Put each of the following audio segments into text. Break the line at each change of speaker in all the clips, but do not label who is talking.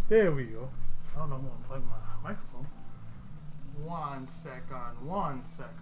There we go. I don't know if I'm gonna plug my microphone. 1 second. 1 second.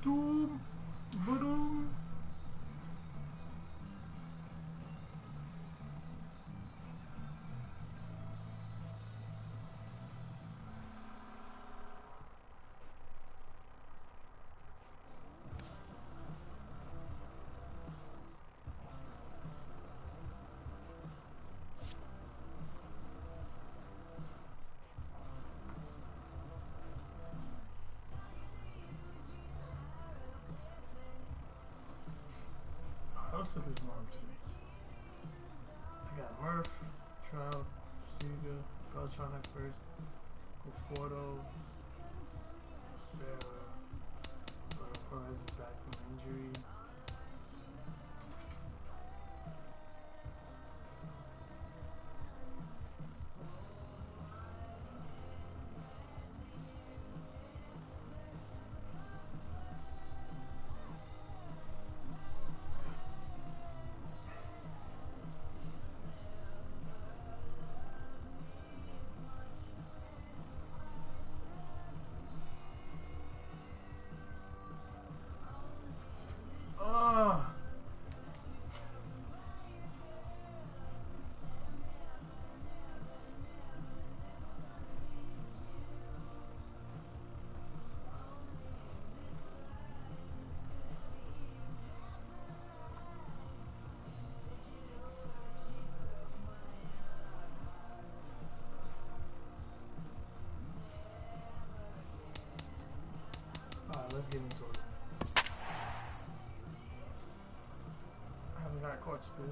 Doom, ba-doom. Let's look at his arm today. I got Murph, Trout, Seager, Beltran at first, Conforto, Perez is back from injury. Let's get into it. I haven't got caught stealing.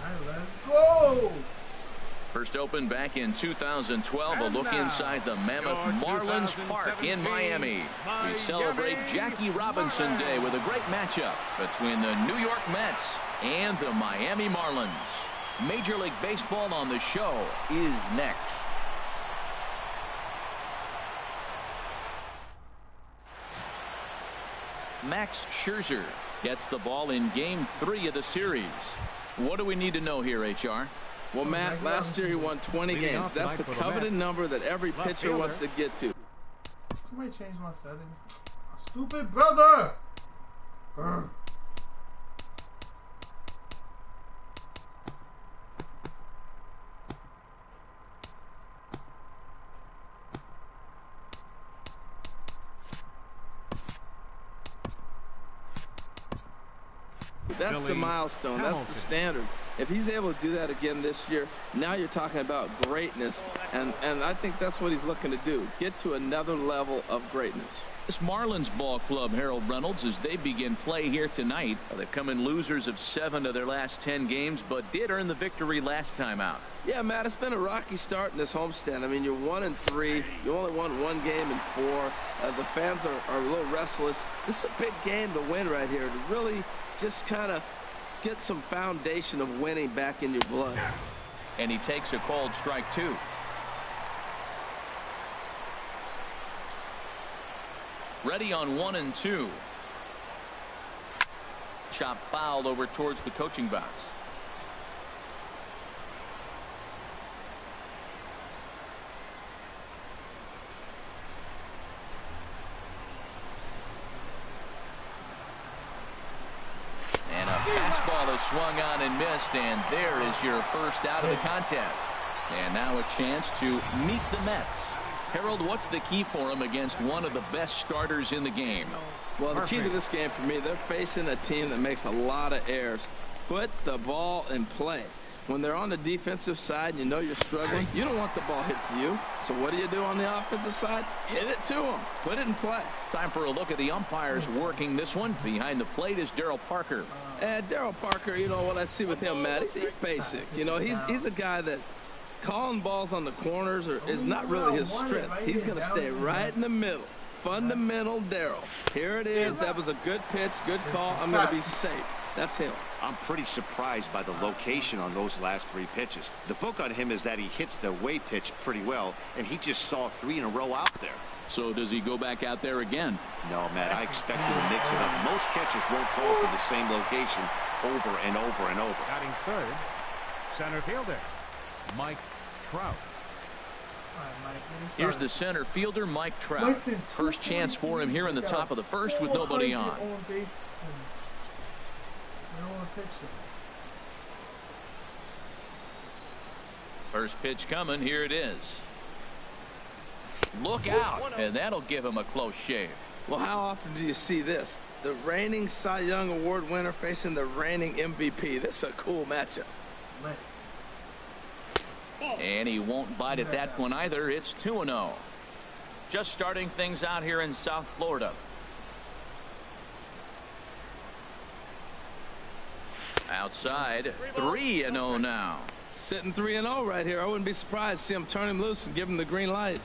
Alright, let's go!
First opened back in 2012, a look inside the Mammoth Marlins Park in Miami. We celebrate Jackie Robinson Day with a great matchup between the New York Mets and the Miami Marlins. Major League Baseball on the show is next. Max Scherzer gets the ball in Game 3 of the series. What do we need to know here, HR?
Well, Matt, last year he won 20 games. That's the coveted number that every pitcher wants to get to.
Somebody change my settings. My stupid brother! Urgh.
That's the milestone. That's the standard. If he's able to do that again this year, now you're talking about greatness. And I think that's what he's looking to do. Get to another level of greatness.
This Marlins ball club, Harold Reynolds, as they begin play here tonight. They've come in losers of 7 of their last 10 games, but did earn the victory last time out.
Yeah, Matt, it's been a rocky start in this homestand. I mean, you're 1-3. You only won 1 game in 4. The fans are a little restless. This is a big game to win right here, to really just kind of get some foundation of winning back in your blood.
And he takes a called strike 2. Ready on 1-2. Chop fouled over towards the coaching box. And a fastball is swung on and missed, and there is your first out of the contest. And now a chance to meet the Mets. Harold, what's the key for him against one of the best starters in the game?
Well, the key to this game for me, they're facing a team that makes a lot of errors. Put the ball in play. When they're on the defensive side and you know you're struggling, you don't want the ball hit to you. So what do on the offensive side? Hit it to them. Put it in play.
Time for a look at the umpires working this one. Behind the plate is Darryl Parker.
And Darryl Parker, you know what I see with him, Matt, he's basic. You know, he's a guy that calling balls on the corners is not really his strength. He's going to stay right in the middle. Fundamental Darryl. Here it is. That was a good pitch, good call. I'm going to be safe. That's him.
I'm pretty surprised by the location on those last 3 pitches. The book on him is that he hits the away pitch pretty well, and he just saw 3 in a row out there.
So does he go back out there again?
No, Matt, I expect him to mix it up. Most catchers won't fall for the same location over and over and over.
Batting third, center fielder, Mike Trout.
Here's the center fielder, Mike Trout. First chance for him here in the top of the first with nobody on. First pitch coming. Here it is. Look out, and that'll give him a close shave.
Well, how often do you see this? The reigning Cy Young Award winner facing the reigning MVP. This is a cool matchup.
And he won't bite at that one either. It's 2-0. Just starting things out here in South Florida. Outside, 3-0 now.
Sitting 3-0 right here. I wouldn't be surprised to see him turn him loose and give him the green light.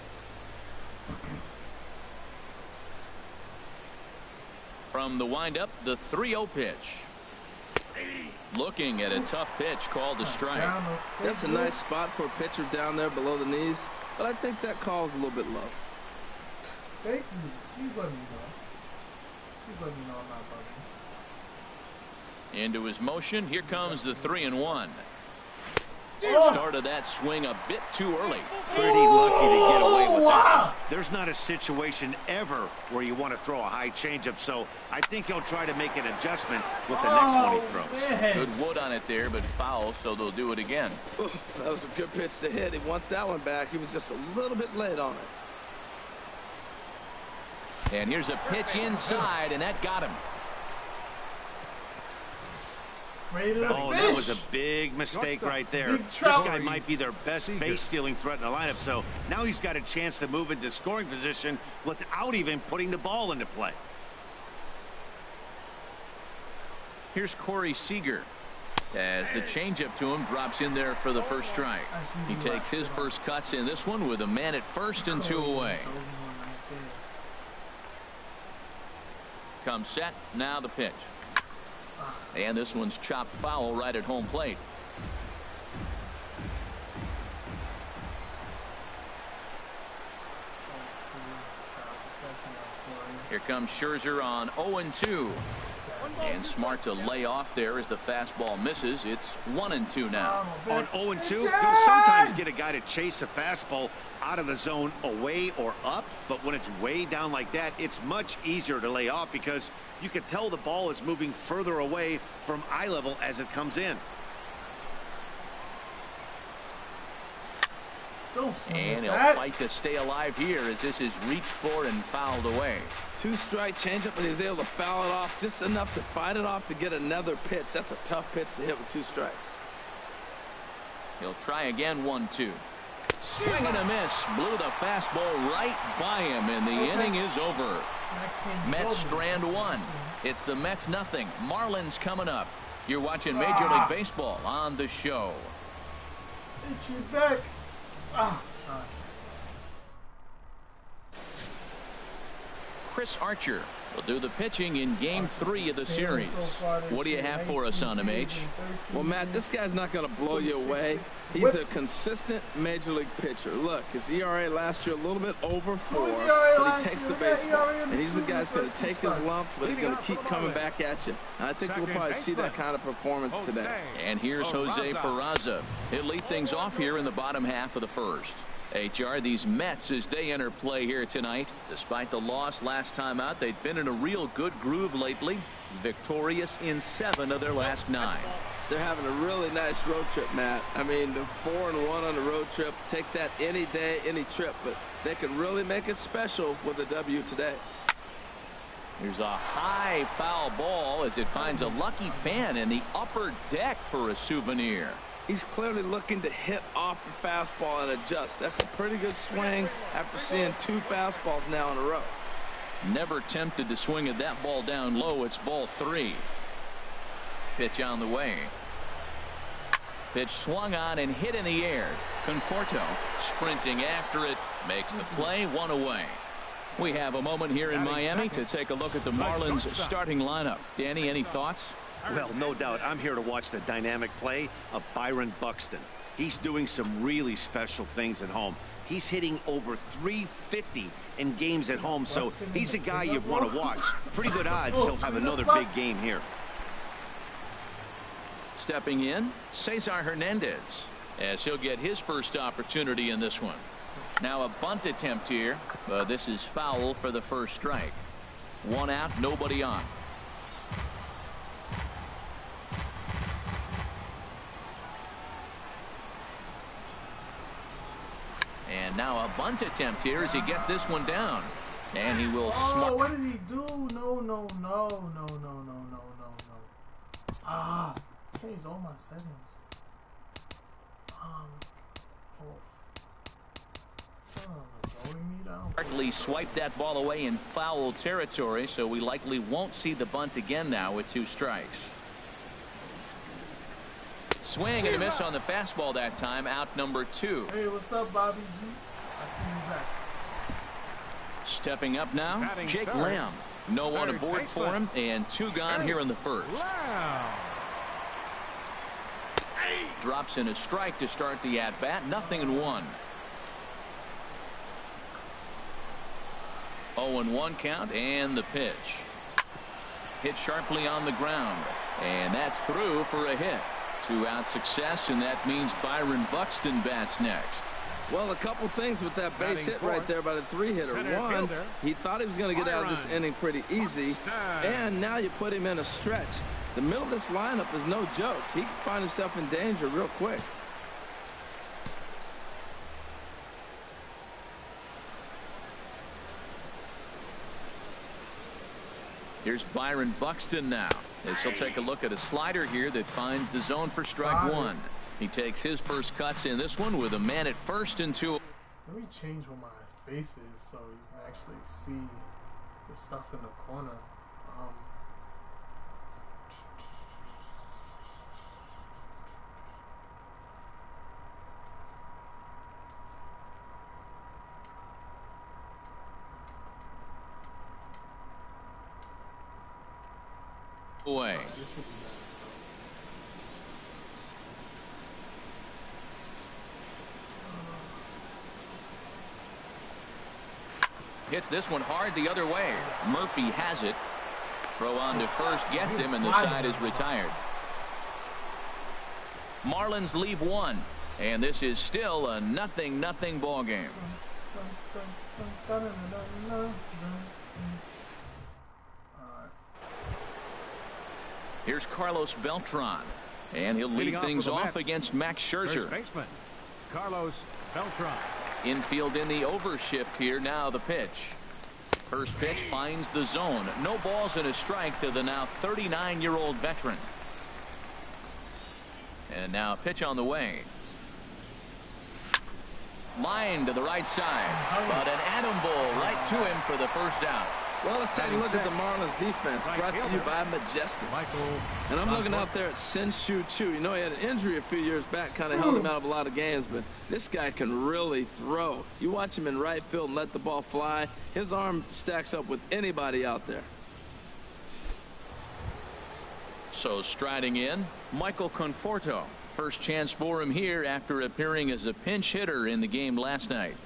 From the windup, the 3-0 pitch. Looking at a tough pitch called a strike.
That's a nice spot for a pitcher down there below the knees, but I think that call is a little bit low.
Thank you. Please let me know. Please let me know I'm not bugging.
Into his motion. Here comes the 3-1. Started that swing a bit too early.
Pretty lucky to get away with that. There's not a situation ever where you want to throw a high changeup, so I think he'll try to make an adjustment with the next one he throws.
Man.
Good wood on it there, but foul, so they'll do it again.
Ooh, that was a good pitch to hit. He wants that one back. He was just a little bit late on it.
And here's a pitch inside, and that got him.
Oh, that was a big mistake right there. This guy might be their best base-stealing threat in the lineup, so now he's got a chance to move into scoring position without even putting the ball into play.
Here's Corey Seager. As the changeup to him drops in there for the first strike. He takes his first cuts in this one with a man at first and 2 away. Comes set. Now the pitch. And this one's chopped foul right at home plate. Here comes Scherzer on 0-2. And smart to lay off there as the fastball misses. It's 1-2 now.
On 0-2, you'll sometimes get a guy to chase a fastball out of the zone away or up, but when it's way down like that, it's much easier to lay off because you can tell the ball is moving further away from eye level as it comes in.
And he'll fight to stay alive here as this is reached for and fouled away.
2-strike changeup, and he was able to foul it off just enough to fight it off to get another pitch. That's a tough pitch to hit with 2 strikes.
He'll try again. 1-2. Swing and a miss. Blew the fastball right by him, and the inning is over. Mets strand 1. It's the Mets nothing. Marlins coming up. You're watching Major League Baseball on the show.
It's your back.
Chris Archer will do the pitching in Game 3 of the series. What do you have for us on him, H?
Well, Matt, this guy's not going to blow you away. He's a consistent Major League pitcher. Look, his ERA last year a little bit over 4, but he takes the baseball. And he's the guy who's going to take his lumps, but he's going to keep coming back at you. And I think we'll probably see that kind of performance today.
And here's Jose Peraza. He'll lead things off here in the bottom half of the first. HR, these Mets, as they enter play here tonight, despite the loss last time out, they've been in a real good groove lately, victorious in 7 of their last 9.
They're having a really nice road trip, Matt. I mean, the 4-1 on the road trip. Take that any day, any trip, but they can really make it special with a W today.
Here's a high foul ball as it finds a lucky fan in the upper deck for a souvenir.
He's clearly looking to hit off the fastball and adjust. That's a pretty good swing after seeing 2 fastballs now in a row.
Never tempted to swing at that ball down low. It's ball 3. Pitch on the way. Pitch swung on and hit in the air. Conforto sprinting after it. Makes the play. 1 away. We have a moment here in Miami to take a look at the Marlins starting lineup. Danny, any thoughts?
Well, no doubt. I'm here to watch the dynamic play of Byron Buxton. He's doing some really special things at home. He's hitting over 350 in games at home, so he's a guy you want to watch. Pretty good odds he'll have another big game here.
Stepping in, Cesar Hernandez, as he'll get his first opportunity in this one. Now a bunt attempt here, but this is foul for the first strike. 1 out, nobody on. And now a bunt attempt here as he gets this one down. And he will smart.
What did he do? No. Change all my settings.
Hardly swiped that ball away in foul territory, so we likely won't see the bunt again now with 2 strikes. Swing and a miss on the fastball that time. Out number 2.
Hey, what's up, Bobby G? I see you back.
Stepping up now, Jake Lamb. No one aboard for him, and 2 gone here in the first. Drops in a strike to start the at-bat. 0-1. 0-1 count, and the pitch. Hit sharply on the ground, and that's through for a hit. 2-out success, and that means Byron Buxton bats next.
Well, a couple things with that base hit right there by the 3-hitter. One, he thought he was going to get out of this inning pretty easy, and now you put him in a stretch. The middle of this lineup is no joke. He can find himself in danger real quick.
Here's Byron Buxton now, as he'll take a look at a slider here that finds the zone for strike 1. He takes his first cuts in this one with a man at first and 2.
Let me change what my face is so you can actually see the stuff in the corner.
Away. Hits this one hard the other way. Murphy has it. Throw on to first gets him, and the side is retired. Marlins leave one, and this is still a 0-0 ball game. Here's Carlos Beltran, and he'll lead things off against Max Scherzer.
Baseman Carlos Beltran.
Infield in the overshift here. Now the pitch. First pitch finds the zone. No balls and a strike to the now 39-year-old veteran. And now a pitch on the way. Line to the right side, but an atom ball right to him for the first out.
Well, let's take a look at the Marlins defense, brought to you by Majestic. And I'm looking out there at Shin-Soo Choo. You know, he had an injury a few years back, kind of held him out of a lot of games, but this guy can really throw. You watch him in right field and let the ball fly. His arm stacks up with anybody out there.
So striding in, Michael Conforto. First chance for him here after appearing as a pinch hitter in the game last night.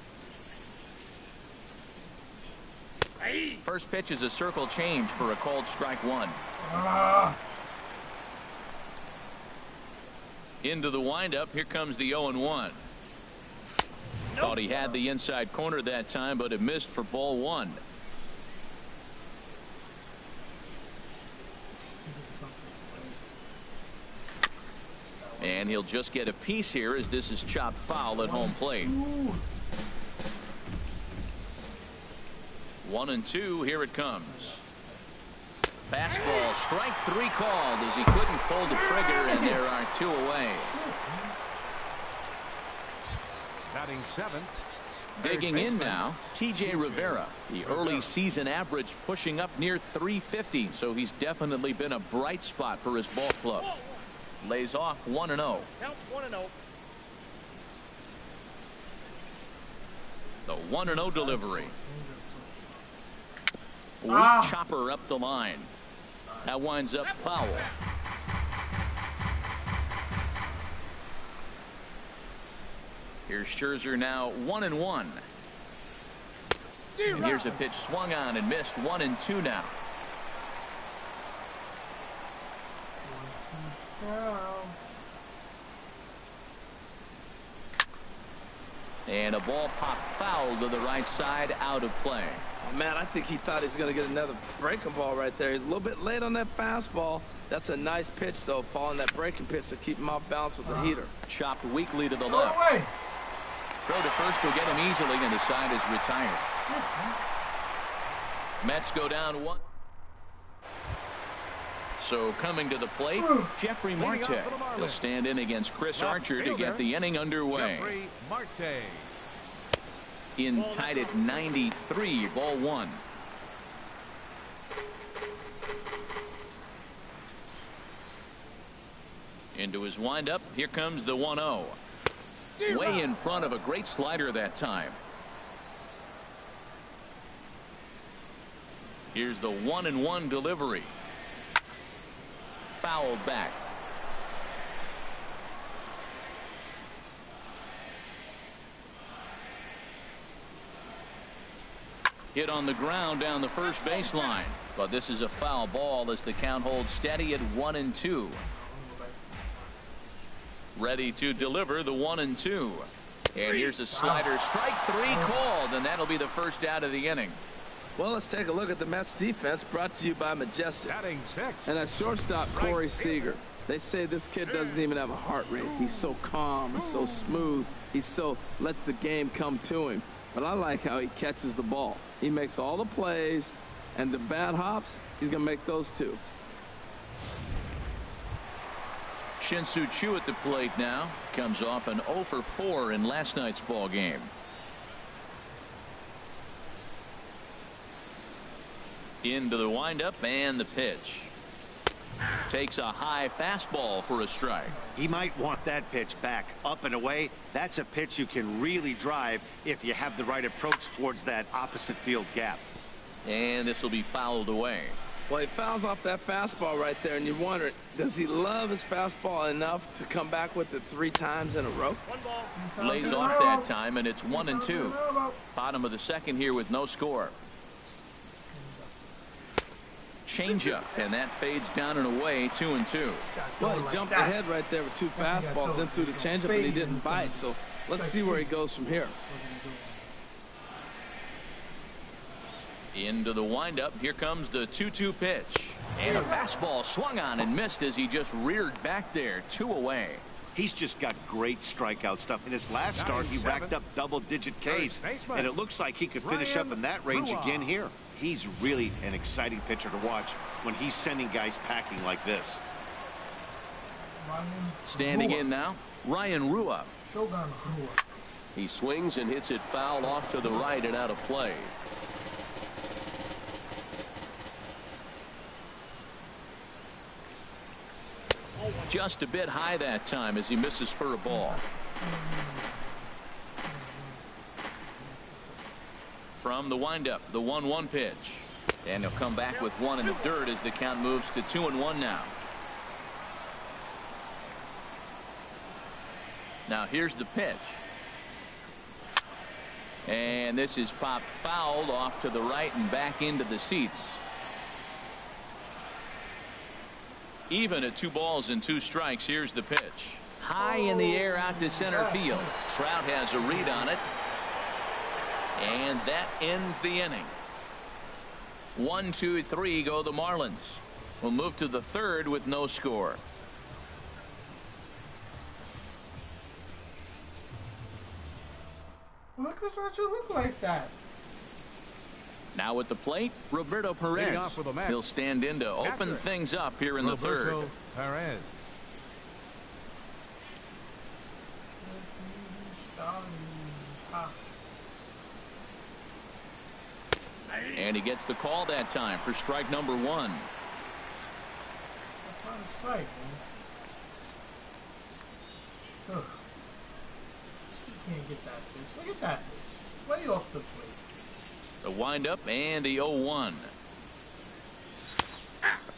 First pitch is a circle change for a called strike one. Into the windup. Here comes the 0-1. Thought he had the inside corner that time, but it missed for ball one. And he'll just get a piece here as this is chopped foul at home plate. 1-2. Here it comes. Fastball, strike three called as he couldn't pull the trigger, and there are two away.
Batting seventh.
Digging in now, T.J. Rivera. The early season average pushing up near 350, so he's definitely been a bright spot for his ball club. Lays off 1-0.
Counts 1-0.
The 1-0 delivery. Weak chopper up the line. That winds up foul. Here's Scherzer now 1-1. And here's a pitch swung on and missed. 1-2 now. And a ball popped foul to the right side, out of play.
Oh, man, I think he thought he was going to get another breaking ball right there. He's a little bit late on that fastball. That's a nice pitch, though, following that breaking pitch to keep him off balance with the heater.
Chopped weakly to the left. Throw to first will get him easily, and the side is retired. Mets go down one. So coming to the plate, Jeffrey Marte. He'll stand in against Chris Archer to get the inning underway.
Jeffrey Marte.
In tied at 93, ball one. Into his windup. Here comes the 1-0. Way in front of a great slider that time. Here's the 1-1 delivery. Fouled back. Hit on the ground down the first baseline, but this is a foul ball as the count holds steady at 1-2. Ready to deliver the 1-2. And here's a slider, strike three called, and that'll be the first out of the inning.
Well, let's take a look at the Mets defense, brought to you by Majestic.
Batting sixth.
And at shortstop, Corey Seager. They say this kid doesn't even have a heart rate. He's so calm, he's so smooth, he so lets the game come to him. But I like how he catches the ball. He makes all the plays, and the bad hops, he's going to make those too.
Shin-Soo Choo at the plate now. Comes off an 0 for 4 in last night's ball game. Into the windup and the pitch. Takes a high fastball for a strike.
He might want that pitch back up and away. That's a pitch you can really drive if you have the right approach towards that opposite field gap.
And this will be fouled away.
Well, he fouls off that fastball right there, and you wonder, does he love his fastball enough to come back with it 3 times in a row?
Lays off that time, and it's 1-2. Bottom of the second here with no score. changeup, and that fades down and away, 2-2.
Well, he jumped ahead right there with two fastballs, then threw the changeup, and he didn't bite. So let's see where he goes from here.
Into the windup. Here comes the 2-2 pitch. And a fastball swung on and missed as he just reared back there. 2 away.
He's just got great strikeout stuff. In his last start, he racked up double-digit Ks, and it looks like he could finish up in that range again here. He's really an exciting pitcher to watch when he's sending guys packing like this.
Standing in now, Ryan Rua.
He swings and hits it foul off to the right and out of play.
Just a bit high that time as he misses for a ball. From the windup, the 1-1 pitch. And he'll come back with 1 in the dirt as the count moves to 2-1 now. Now here's the pitch. And this is popped fouled off to the right and back into the seats. Even at 2 balls and 2 strikes. Here's the pitch. High in the air out to center field. Trout has a read on it. And that ends the inning. 1, 2, 3 go the Marlins. We'll move to the 3rd with no score.
Why does Archer look like that?
Now at the plate, Roberto Perez. He'll stand in to open things up here in the 3rd.
Perez.
And he gets the call that time for strike number 1.
That's not a strike, man. Ugh. You can't get that pitch. Look at that pitch. Way off the plate.
The windup and the 0-1.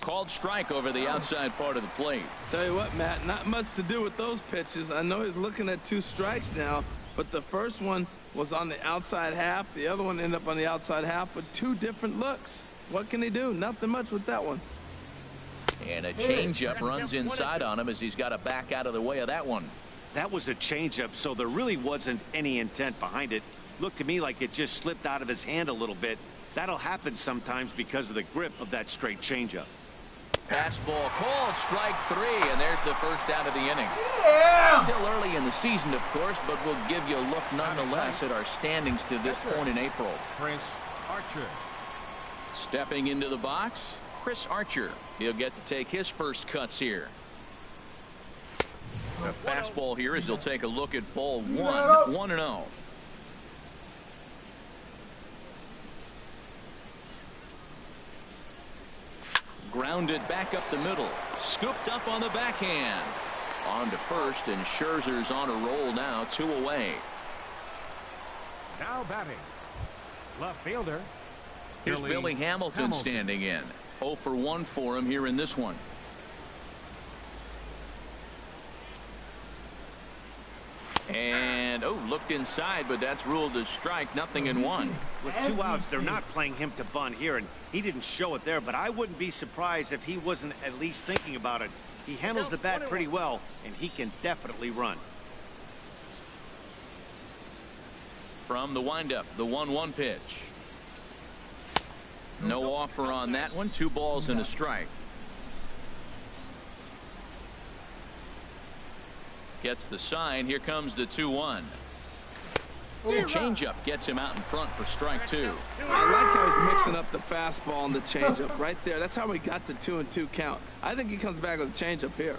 Called strike over the outside part of the plate.
Tell you what, Matt, not much to do with those pitches. I know he's looking at 2 strikes now, but the first one was on the outside half. The other one ended up on the outside half with 2 different looks. What can he do? Nothing much with that one.
And a changeup runs inside on him as he's got to back out of the way of that one.
That was a changeup, so there really wasn't any intent behind it. Looked to me like it just slipped out of his hand a little bit. That'll happen sometimes because of the grip of that straight changeup.
Fastball called, strike 3, and there's the first out of the inning.
Yeah!
Still early in the season, of course, but we'll give you a look nonetheless at our standings to this point in April.
Chris Archer.
Stepping into the box, Chris Archer. He'll get to take his first cuts here. The fastball here as he'll take a look at ball 1, 1-0. Grounded back up the middle. Scooped up on the backhand. On to first, and Scherzer's on a roll now, 2 away.
Now batting. Left fielder.
Here's Billy Hamilton standing in. 0 for 1 for him here in this one. And looked inside, but that's ruled as strike. Nothing in 1.
With 2 outs, they're not playing him to bunt here, and he didn't show it there, but I wouldn't be surprised if he wasn't at least thinking about it. He handles the bat pretty well, and he can definitely run.
From the windup, the 1-1 pitch. No offer on that one. 2 balls and a strike. Gets the sign. Here comes the 2-1. Changeup gets him out in front for strike 2.
I like how he's mixing up the fastball and the changeup right there. That's how we got the 2-2 count. I think he comes back with a changeup here.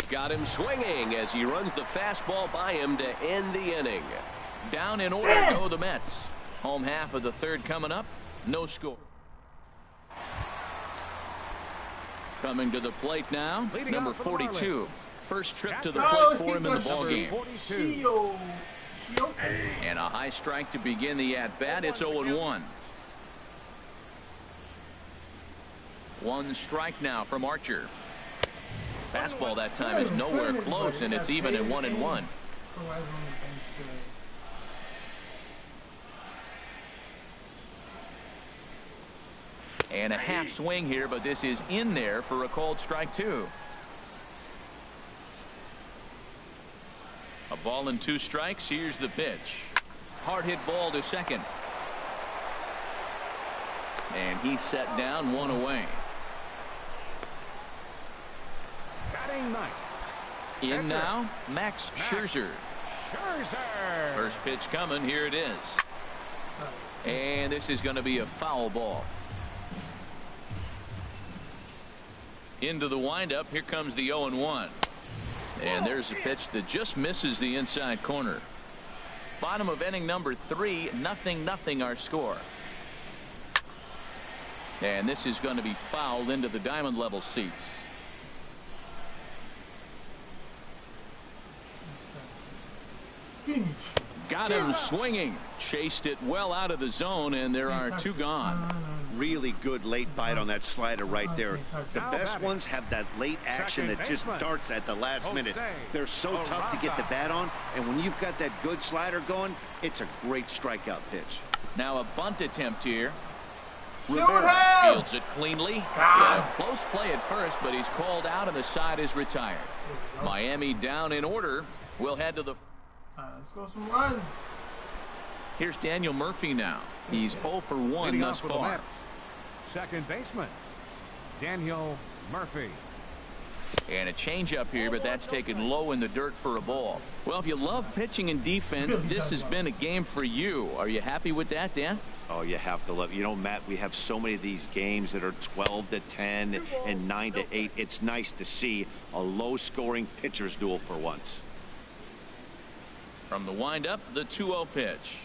Got him swinging as he runs the fastball by him to end the inning.
Down in order go the Mets. Home half of the 3rd coming up. No score. Coming to the plate now, number 42. First trip to the plate for him in the ballgame. And a high strike to begin the at-bat. It's 0-1. 1 strike now from Archer. Fastball that time is nowhere close, and it's even at 1-1. And a half swing here, but this is in there for a called strike 2. A ball and 2 strikes. Here's the pitch. Hard hit ball to second. And he's set down, 1 away.
Batting ninth.
In now, Max Scherzer. First pitch coming. Here it is. And this is going to be a foul ball. Into the windup. Here comes the 0-1. And there's a pitch that just misses the inside corner. Bottom of inning number 3. 0-0 our score. And this is going to be fouled into the diamond level seats. Got him swinging. Chased it well out of the zone, and there are 2 gone.
Really good late bite on that slider right there. The best ones have that late action that just darts at the last minute. They're so tough to get the bat on, and when you've got that good slider going, it's a great strikeout pitch.
Now a bunt attempt here.
Rivera
fields it cleanly. Yeah, close play at first, but he's called out and the side is retired. Miami down in order. We'll head to the...
let's go some runs.
Here's Daniel Murphy now. He's 0 for 1 thus far.
Second baseman, Daniel Murphy.
And a changeup here, but that's taken low in the dirt for a ball. Well, if you love pitching and defense, this has been a game for you. Are you happy with that, Dan?
Oh, you have to love it. You know, Matt, we have so many of these games that are 12-10 and 9-8. It's nice to see a low-scoring pitcher's duel for once.
From the windup, the 2-0 pitch.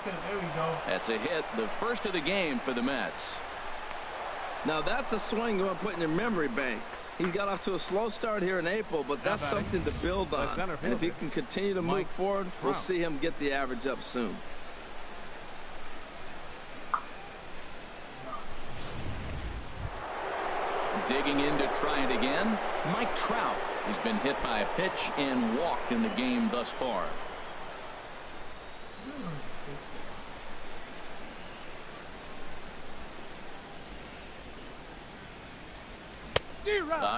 There we go.
That's a hit, the first of the game for the Mets.
Now that's a swing you want to put in your memory bank. He got off to a slow start here in April, but that's something to build on. And if he can continue to move forward, we'll see him get the average up soon.
Digging in to try it again, Mike Trout. He's been hit by a pitch and walked in the game thus far.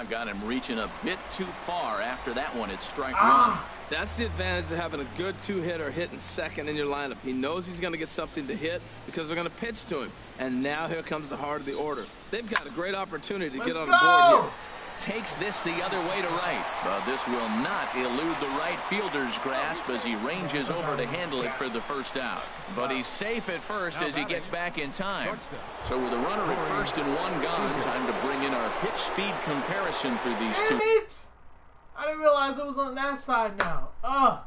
Got him reaching a bit too far after that one. It's strike 1.
That's the advantage of having a good 2-hitter hitting second in your lineup. He knows he's going to get something to hit because they're going to pitch to him. And now here comes the heart of the order. They've got a great opportunity to get on the board here.
Takes this the other way to right, but this will not elude the right fielder's grasp as he ranges over to handle it for the first out. But he's safe at first as he gets back in time. So with a runner at first and 1 gone, time to bring in our pitch speed comparison for these two.
Damn it! I didn't realize it was on that side now. Ugh.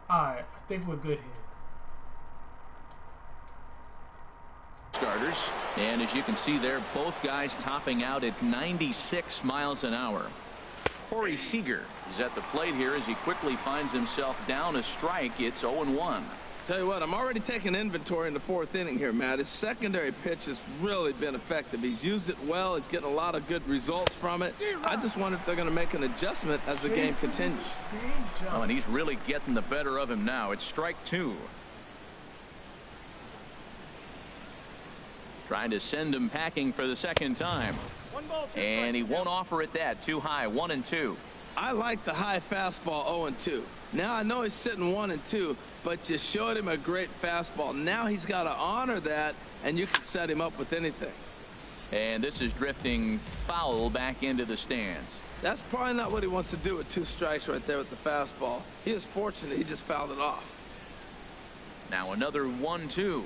Alright, I think we're good here.
Starters, and as you can see there, both guys topping out at 96 miles an hour. Corey Seager is at the plate here as he quickly finds himself down a strike. It's 0-1.
Tell you what, I'm already taking inventory in the 4th inning here, Matt. His secondary pitch has really been effective. He's used it well. He's getting a lot of good results from it. I just wonder if they're going to make an adjustment as the game continues.
Oh, and he's really getting the better of him now. It's strike 2. Trying to send him packing for the second time. And he won't offer it that. Too high. 1-2.
I like the high fastball 0-2. Now I know he's sitting 1-2, but you showed him a great fastball. Now he's got to honor that, and you can set him up with anything.
And this is drifting foul back into the stands.
That's probably not what he wants to do with 2 strikes right there with the fastball. He is fortunate he just fouled it off.
Now another 1-2.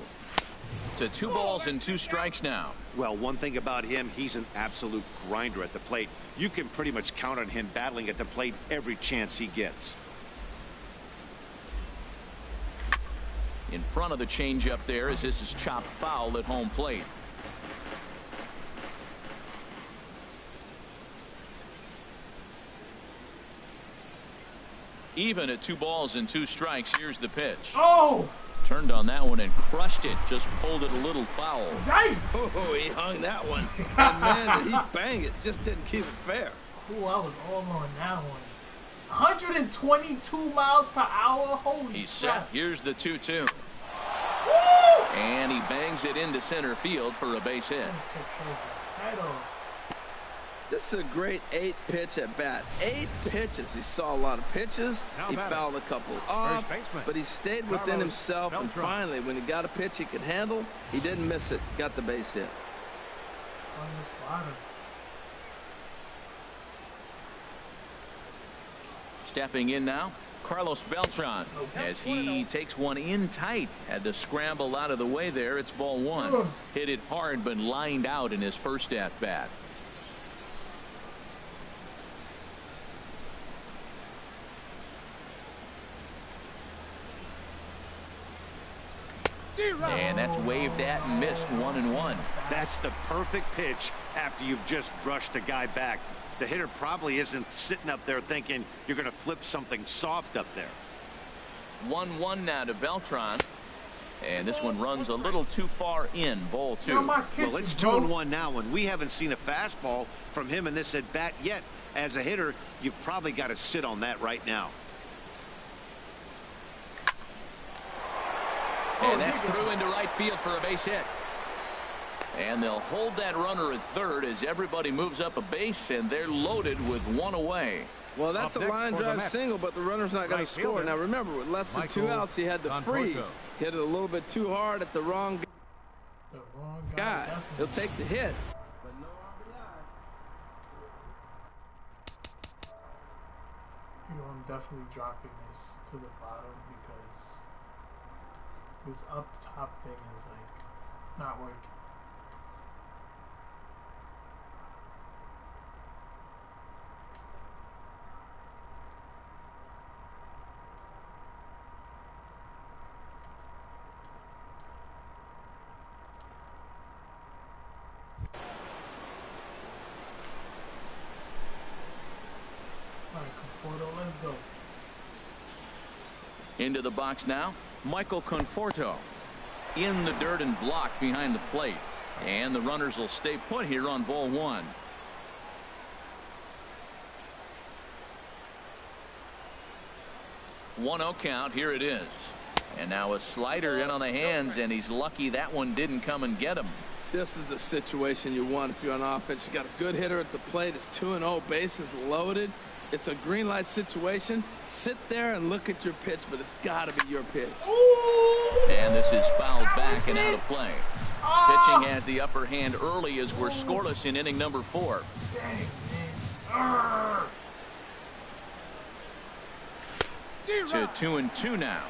To 2 balls and 2 strikes now.
Well, one thing about him, he's an absolute grinder at the plate. You can pretty much count on him battling at the plate every chance he gets.
In front of the changeup there as this is chopped foul at home plate. Even at 2 balls and 2 strikes, here's the pitch.
Oh!
turned on that one and crushed it. Just pulled it a little foul.
Yikes!
Oh, he hung that one. And man, did he bang it. Just didn't keep it fair.
Ooh, I was all on that one. 122 miles per hour. Holy
He's
crap.
set. Here's the 2-2.
Woo!
And he bangs it into center field for a base hit.
Just took Scherzer's head off.
This is a great 8-pitch at bat. 8 pitches. He saw a lot of pitches. He fouled a couple off, but he stayed within himself. And finally, when he got a pitch he could handle, he didn't miss it. Got the base hit.
On the slider.
Stepping in now, Carlos Beltran, as he takes one in tight. Had to scramble out of the way there. It's ball 1. Hit it hard, but lined out in his first at bat. And that's waved at and missed. 1-1.
That's the perfect pitch after you've just brushed a guy back. The hitter probably isn't sitting up there thinking you're going to flip something soft up there.
1-1 now to Beltran. And this one runs a little too far in. Ball 2.
Well, it's 2-1 now, and we haven't seen a fastball from him in this at bat yet. As a hitter, you've probably got to sit on that right now.
And that's through into right field for a base hit. And they'll hold that runner at third as everybody moves up a base, and they're loaded with one away.
Well, that's a line drive single, but the runner's not going to score. Now, remember, with less than 2 outs, he had to freeze. Hit it a little bit too hard at the wrong guy. He'll take the hit. But no RBI.
I'm definitely dropping this to the bottom because this up top thing is like not working. Let's go.
Into the box now, Michael Conforto. In the dirt and blocked behind the plate. And the runners will stay put here on ball 1. One 0 count. Here it is. And now a slider in on the hands, and he's lucky that one didn't come and get him.
This is the situation you want if you're on offense. You got a good hitter at the plate. It's 2-0, bases loaded. It's a green light situation. Sit there and look at your pitch, but it's got to be your pitch.
And this is fouled back and out of play. Pitching has the upper hand early as we're scoreless in inning number 4. To 2-2 now.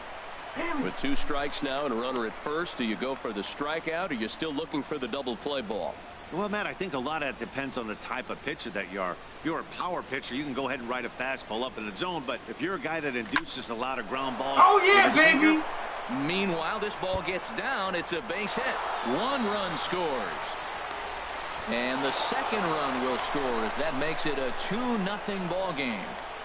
With 2 strikes now and a runner at first, do you go for the strikeout or are you still looking for the double play ball?
Well, Matt, I think a lot of that depends on the type of pitcher that you are. If you're a power pitcher, you can go ahead and ride a fastball up in the zone. But if you're a guy that induces a lot of ground balls.
Oh, yeah, baby.
Meanwhile, this ball gets down. It's a base hit. 1 run scores. And the second run will score as that makes it a 2-0 ball game.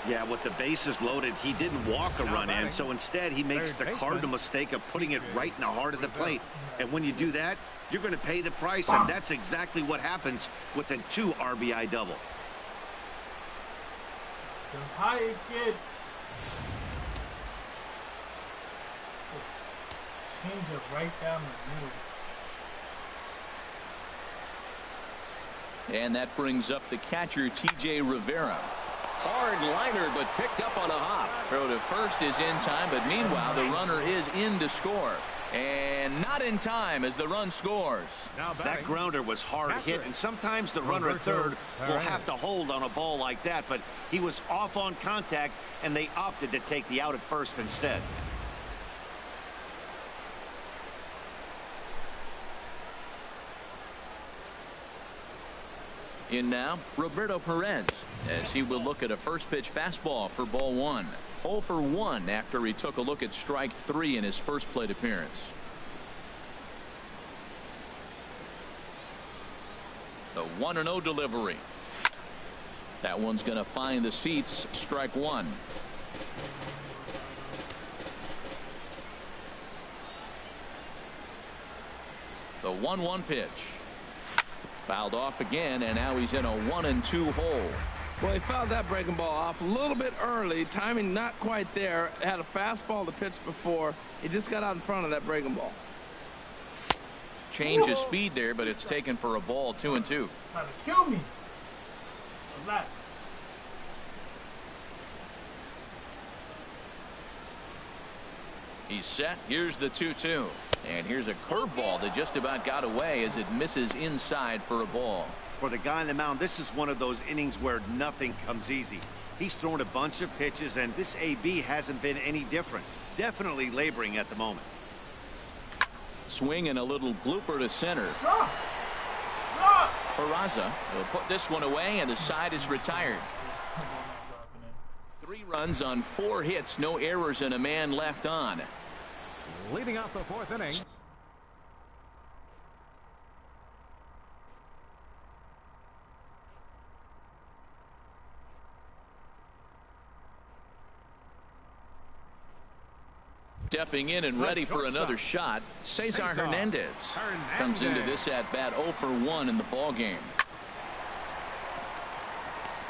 Yeah, with the bases loaded, he didn't walk a run in. So instead, he makes the cardinal mistake of putting it right in the heart of the plate. And when you do that, you're going to pay the price, and that's exactly what happens with a 2 RBI double.
Jump high, kid. Change it right down the middle.
And that brings up the catcher, T.J. Rivera. Hard liner, but picked up on a hop. Throw to first is in time, but meanwhile, the runner is in to score. And not in time as the run scores.
That grounder was hard hit, and sometimes the runner at third will have to hold on a ball like that, but he was off on contact, and they opted to take the out at first instead.
In now, Roberto Perez, as he will look at a first pitch fastball for ball 1. 0 for 1 after he took a look at strike 3 in his first plate appearance. The 1-0 delivery. That one's going to find the seats. Strike 1. The 1-1 pitch. Fouled off again, and now he's in a 1-2 hole.
Well, he fouled that breaking ball off a little bit early. Timing not quite there. Had a fastball to pitch before. He just got out in front of that breaking ball.
Change of speed there, but it's taken for a ball. 2-2.
Trying to kill me. Relax.
He's set. Here's the 2-2. And here's a curveball that just about got away as it misses inside for a ball.
For the guy on the mound, this is one of those innings where nothing comes easy. He's thrown a bunch of pitches, and this AB hasn't been any different. Definitely laboring at the moment.
Swing and a little blooper to center. Peraza will put this one away, and the side is retired. 3 runs on 4 hits, no errors, and a man left on.
Leading off the 4th inning.
Stepping in and ready for another shot, Cesar Hernandez comes into this at bat 0 for 1 in the ball game.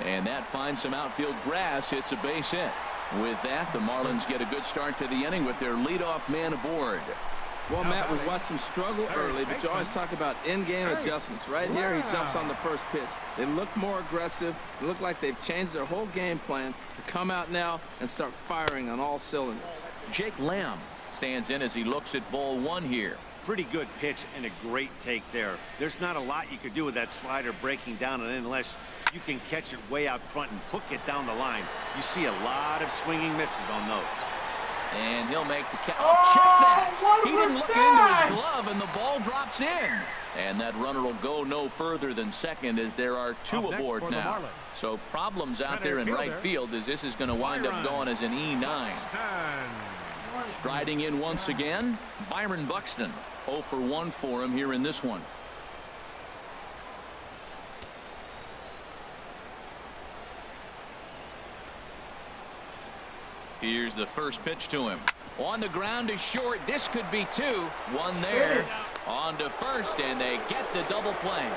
And that finds some outfield grass. It's a base hit. With that, the Marlins get a good start to the inning with their leadoff man aboard.
Well, Matt, we've watched him struggle early, but you always talk about in-game adjustments. Right here, he jumps on the first pitch. They look more aggressive. They look like they've changed their whole game plan to come out now and start firing on all cylinders.
Jake Lamb stands in as he looks at ball 1 here.
Pretty good pitch and a great take there. There's not a lot you could do with that slider breaking down, and unless you can catch it way out front and hook it down the line, you see a lot of swinging misses on those.
And he'll make the catch. Oh, check that. He didn't look into his glove, and the ball drops in. And that runner will go no further than second as there are 2 aboard now. So problems out there in right field as this is going to wind up going as an E9. Striding in once again, Byron Buxton. 0 for 1 for him here in this one. Here's the first pitch to him. On the ground is short. This could be 2. 1 there. On to first, and they get the double play.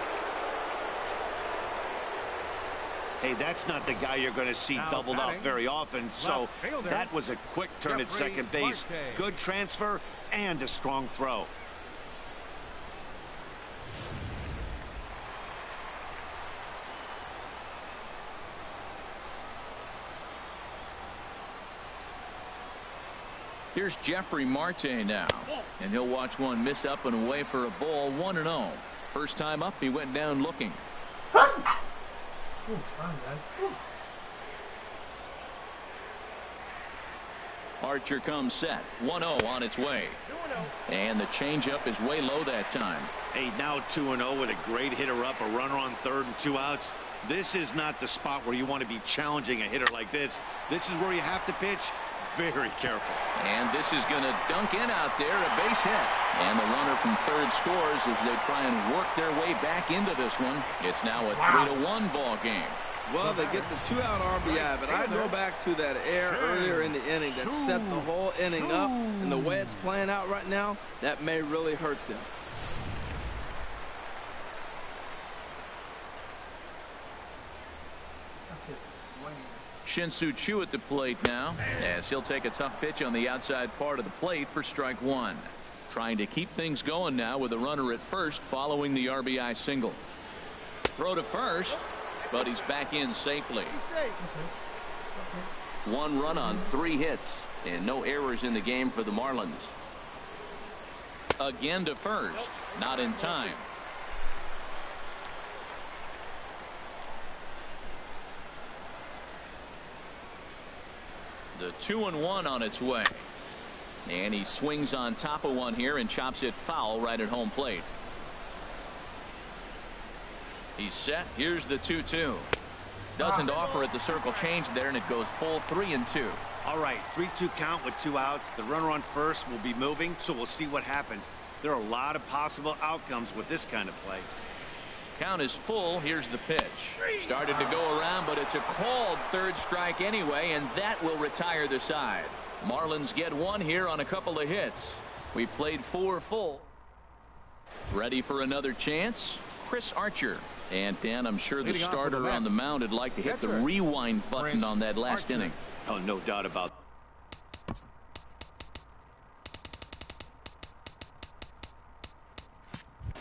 Hey, that's not the guy you're going to see doubled up very often, so that was a quick turn at second base. Good transfer and a strong throw.
Here's Jeffrey Marte now, and he'll watch one miss up and away for a ball. 1-0. First time up, he went down looking. Archer comes set. 1-0 on its way. And the changeup is way low that time.
Hey, now 2-0 with a great hitter up, a runner on third and 2 outs. This is not the spot where you want to be challenging a hitter like this. This is where you have to pitch very careful.
And this is going to dunk in out there, a base hit. And the runner from third scores as they try and work their way back into this one. It's now a 3-1 ball game.
Well, they get the 2-out RBI, but I go back to that error earlier in the inning that set the whole inning up, and the way it's playing out right now, that may really hurt them.
Shin-Soo Choo at the plate now, as he'll take a tough pitch on the outside part of the plate for strike 1. Trying to keep things going now with a runner at first following the RBI single. Throw to first, but he's back in safely. 1 run on 3 hits and no errors in the game for the Marlins. Again to first, not in time. The 2-1 on its way. And he swings on top of one here and chops it foul right at home plate. He's set. Here's the 2-2. Doesn't offer at the circle change there, and it goes full 3-2.
All right, 3-2 count with 2 outs. The runner on first will be moving, so we'll see what happens. There are a lot of possible outcomes with this kind of play.
Count is full. Here's the pitch. Started to go around, but it's a called third strike anyway, and that will retire the side. Marlins get 1 here on a couple of hits. We played 4 full. Ready for another chance? Chris Archer. And Dan, I'm sure the starter on the mound would like to hit the rewind button on that last inning.
Oh, no doubt about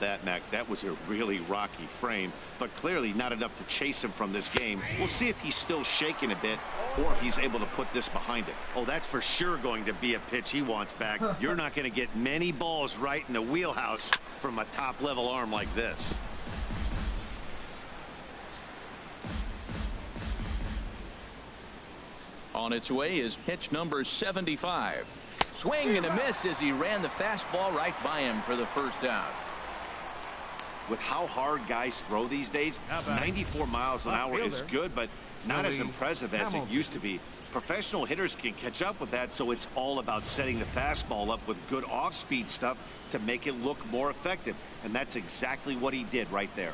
that, Mac. That was a really rocky frame, but clearly not enough to chase him from this game. We'll see if he's still shaking a bit or if he's able to put this behind him. Oh, that's for sure going to be a pitch he wants back. You're not going to get many balls right in the wheelhouse from a top-level arm like this.
On its way is pitch number 75. Swing and a miss as he ran the fastball right by him for the first out.
With how hard guys throw these days, 94 miles an hour is good, but not as impressive as it used to be. Professional hitters can catch up with that, so it's all about setting the fastball up with good off-speed stuff to make it look more effective, and that's exactly what he did right there.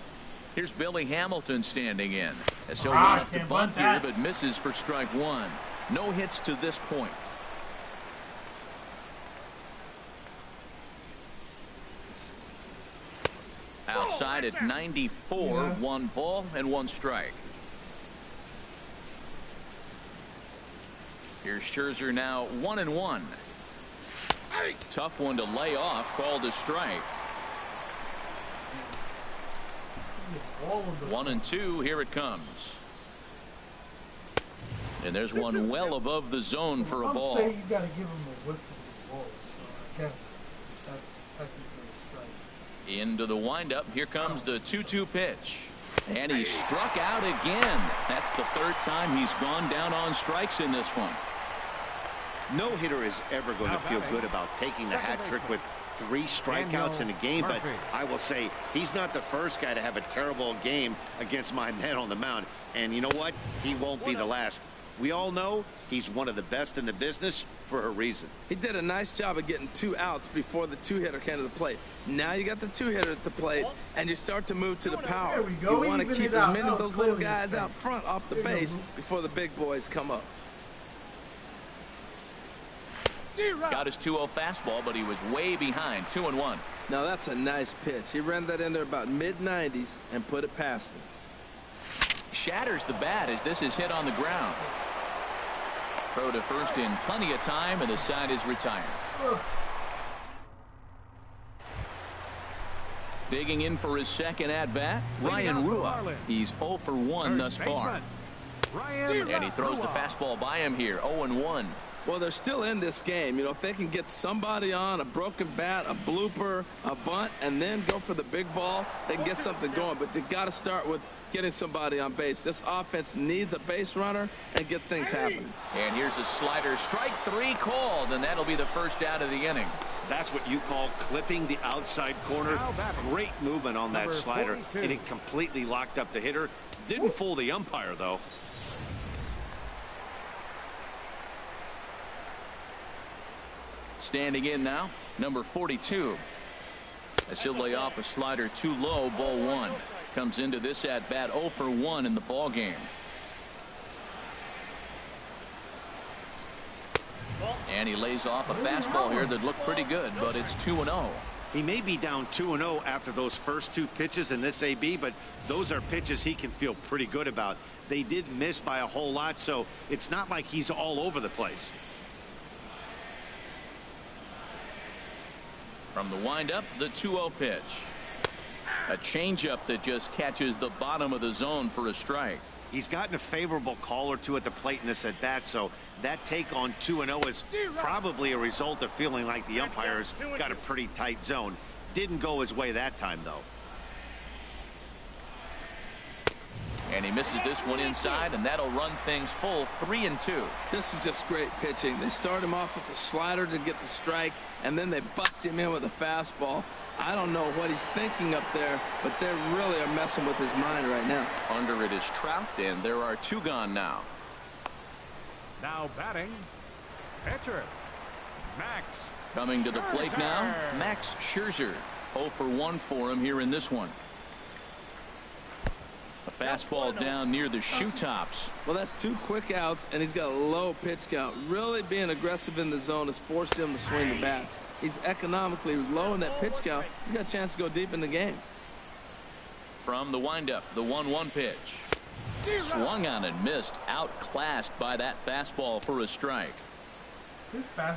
Here's Billy Hamilton standing in as he'll run up the bunt here, but misses for strike one. No hits to this point. Outside at 94, 1 ball and 1 strike. Here's Scherzer now 1-1. Tough one to lay off, called a strike. 1-2, here it comes. And there's one well above the zone for a ball.
I'm saying you got to give him a whiff of the ball, so I guess that's technically a strike.
Into the windup, here comes the 2-2 pitch. And he struck out again. That's the 3rd time he's gone down on strikes in this one.
No hitter is ever going to feel good about taking the hat trick with 3 strikeouts in a game, but I will say he's not the first guy to have a terrible game against my man on the mound. And you know what? He won't be the last. We all know he's one of the best in the business for a reason.
He did a nice job of getting 2 outs before the 2-hitter came to the plate. Now you got the 2-hitter at the plate, and you start to move to the power.
There we go.
You want to keep as many of those little guys out front off the base before the big boys come up.
Got his 2-0 fastball, but he was way behind. 2-1.
Now that's a nice pitch. He ran that in there about mid-90s and put it past him.
Shatters the bat as this is hit on the ground. Throw to first in plenty of time, and the side is retired. Digging in for his second at-bat, Ryan Rua. He's 0 for 1 thus far. And he throws the fastball by him here, 0-1.
Well, they're still in this game. You know, if they can get somebody on a broken bat, a blooper, a bunt, and then go for the big ball, they can get something going. But they've got to start with getting somebody on base. This offense needs a base runner and get things happening.
And here's a slider. Strike 3 called, and that'll be the first out of the inning.
That's what you call clipping the outside corner. Great movement on that slider, and it completely locked up the hitter. Didn't fool the umpire, though.
Standing in now, number 42. As he'll lay off a slider too low, ball 1. Comes into this at bat 0 for 1 in the ball game. And he lays off a fastball here that looked pretty good, but it's 2-0.
He may be down 2-0 after those first 2 pitches in this AB, but those are pitches he can feel pretty good about. They did miss by a whole lot, so it's not like he's all over the place.
From the windup, the 2-0 pitch. A changeup that just catches the bottom of the zone for a strike.
He's gotten a favorable call or 2 at the plate in this at bat, so that take on 2-0 is probably a result of feeling like the umpires got a pretty tight zone. Didn't go his way that time, though.
And he misses this one inside, and that'll run things full 3-2.
This is just great pitching. They start him off with the slider to get the strike, and then they bust him in with a fastball. I don't know what he's thinking up there, but they really are messing with his mind right now.
Under it is Trout, and there are 2 gone now.
Now batting, pitcher, Max.
Coming to the plate now, Max Scherzer. 0 for 1 for him here in this one. A fastball down near the shoe tops.
Well, that's 2 quick outs, and he's got a low pitch count. Really being aggressive in the zone has forced him to swing the bats. He's economically low in that pitch count. He's got a chance to go deep in the game.
From the windup, the 1-1 pitch. Swung on and missed, outclassed by that fastball for a strike.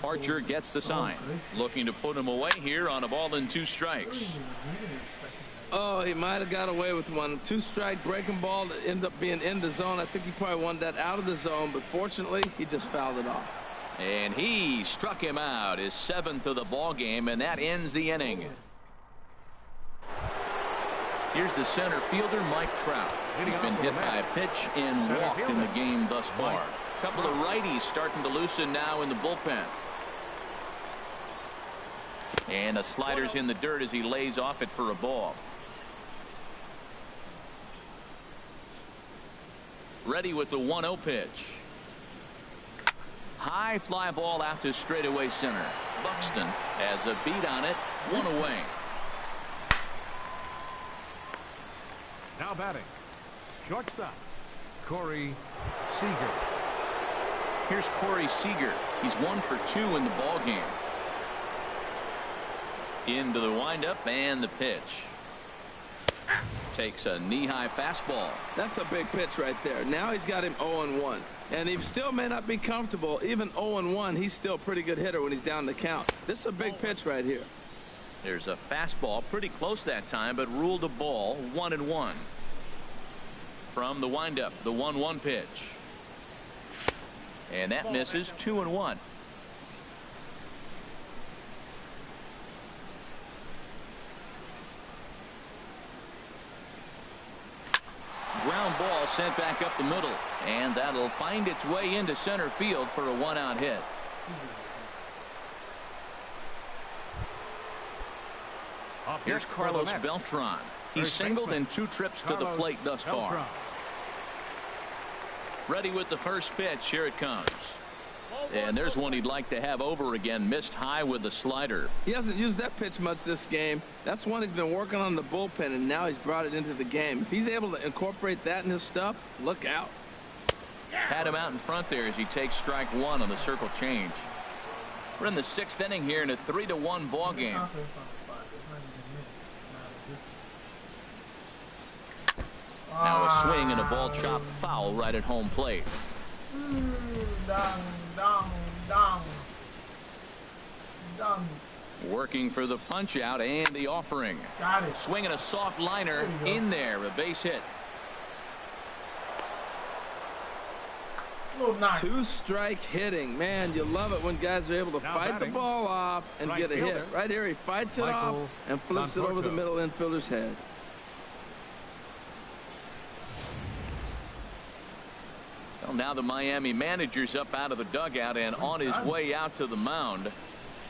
Archer gets the sign, looking to put him away here on a ball and 2 strikes.
Oh, he might have got away with one. 2-strike breaking ball that ended up being in the zone. I think he probably wanted that out of the zone, but fortunately, he just fouled it off.
And he struck him out, his 7th of the ball game, and that ends the inning. Here's the center fielder, Mike Trout. He's been hit by a pitch and walked in the game thus far. A couple of righties starting to loosen now in the bullpen. And a slider's in the dirt as he lays off it for a ball. Ready with the 1-0 pitch. High fly ball out to straightaway center. Buxton has a beat on it. 1 away.
Now batting, shortstop, Corey Seager.
Here's Corey Seager. He's 1 for 2 in the ball game. Into the windup and the pitch. Takes a knee-high fastball.
That's a big pitch right there. Now he's got him 0-1. And he still may not be comfortable. Even 0-1, he's still a pretty good hitter when he's down the count. This is a big pitch right here.
There's a fastball pretty close that time, but ruled a ball. 1-1. From the windup, the 1-1 pitch. And that misses. 2-1. Ground ball sent back up the middle, and that'll find its way into center field for a 1-out hit. Here's Carlos Beltran. He's singled in 2 trips to the plate thus far. Ready with the first pitch. Here it comes. And there's one he'd like to have over again. Missed high with the slider.
He hasn't used that pitch much this game. That's one he's been working on in the bullpen, and now he's brought it into the game. If he's able to incorporate that in his stuff, look out.
Had him out in front there as he takes strike 1 on the circle change. We're in the 6th inning here in a 3-1 ball game. Now a swing and a ball chopped foul right at home plate. Working for the punch out and the offering.
Got it.
Swinging a soft liner in there, a base hit.
2-strike hitting. Man, you love it when guys are able to fight the ball off and get a hit. Right here, he fights it off and flips it over the middle infielder's head.
Well, now the Miami manager's up out of the dugout and on his way out to the mound.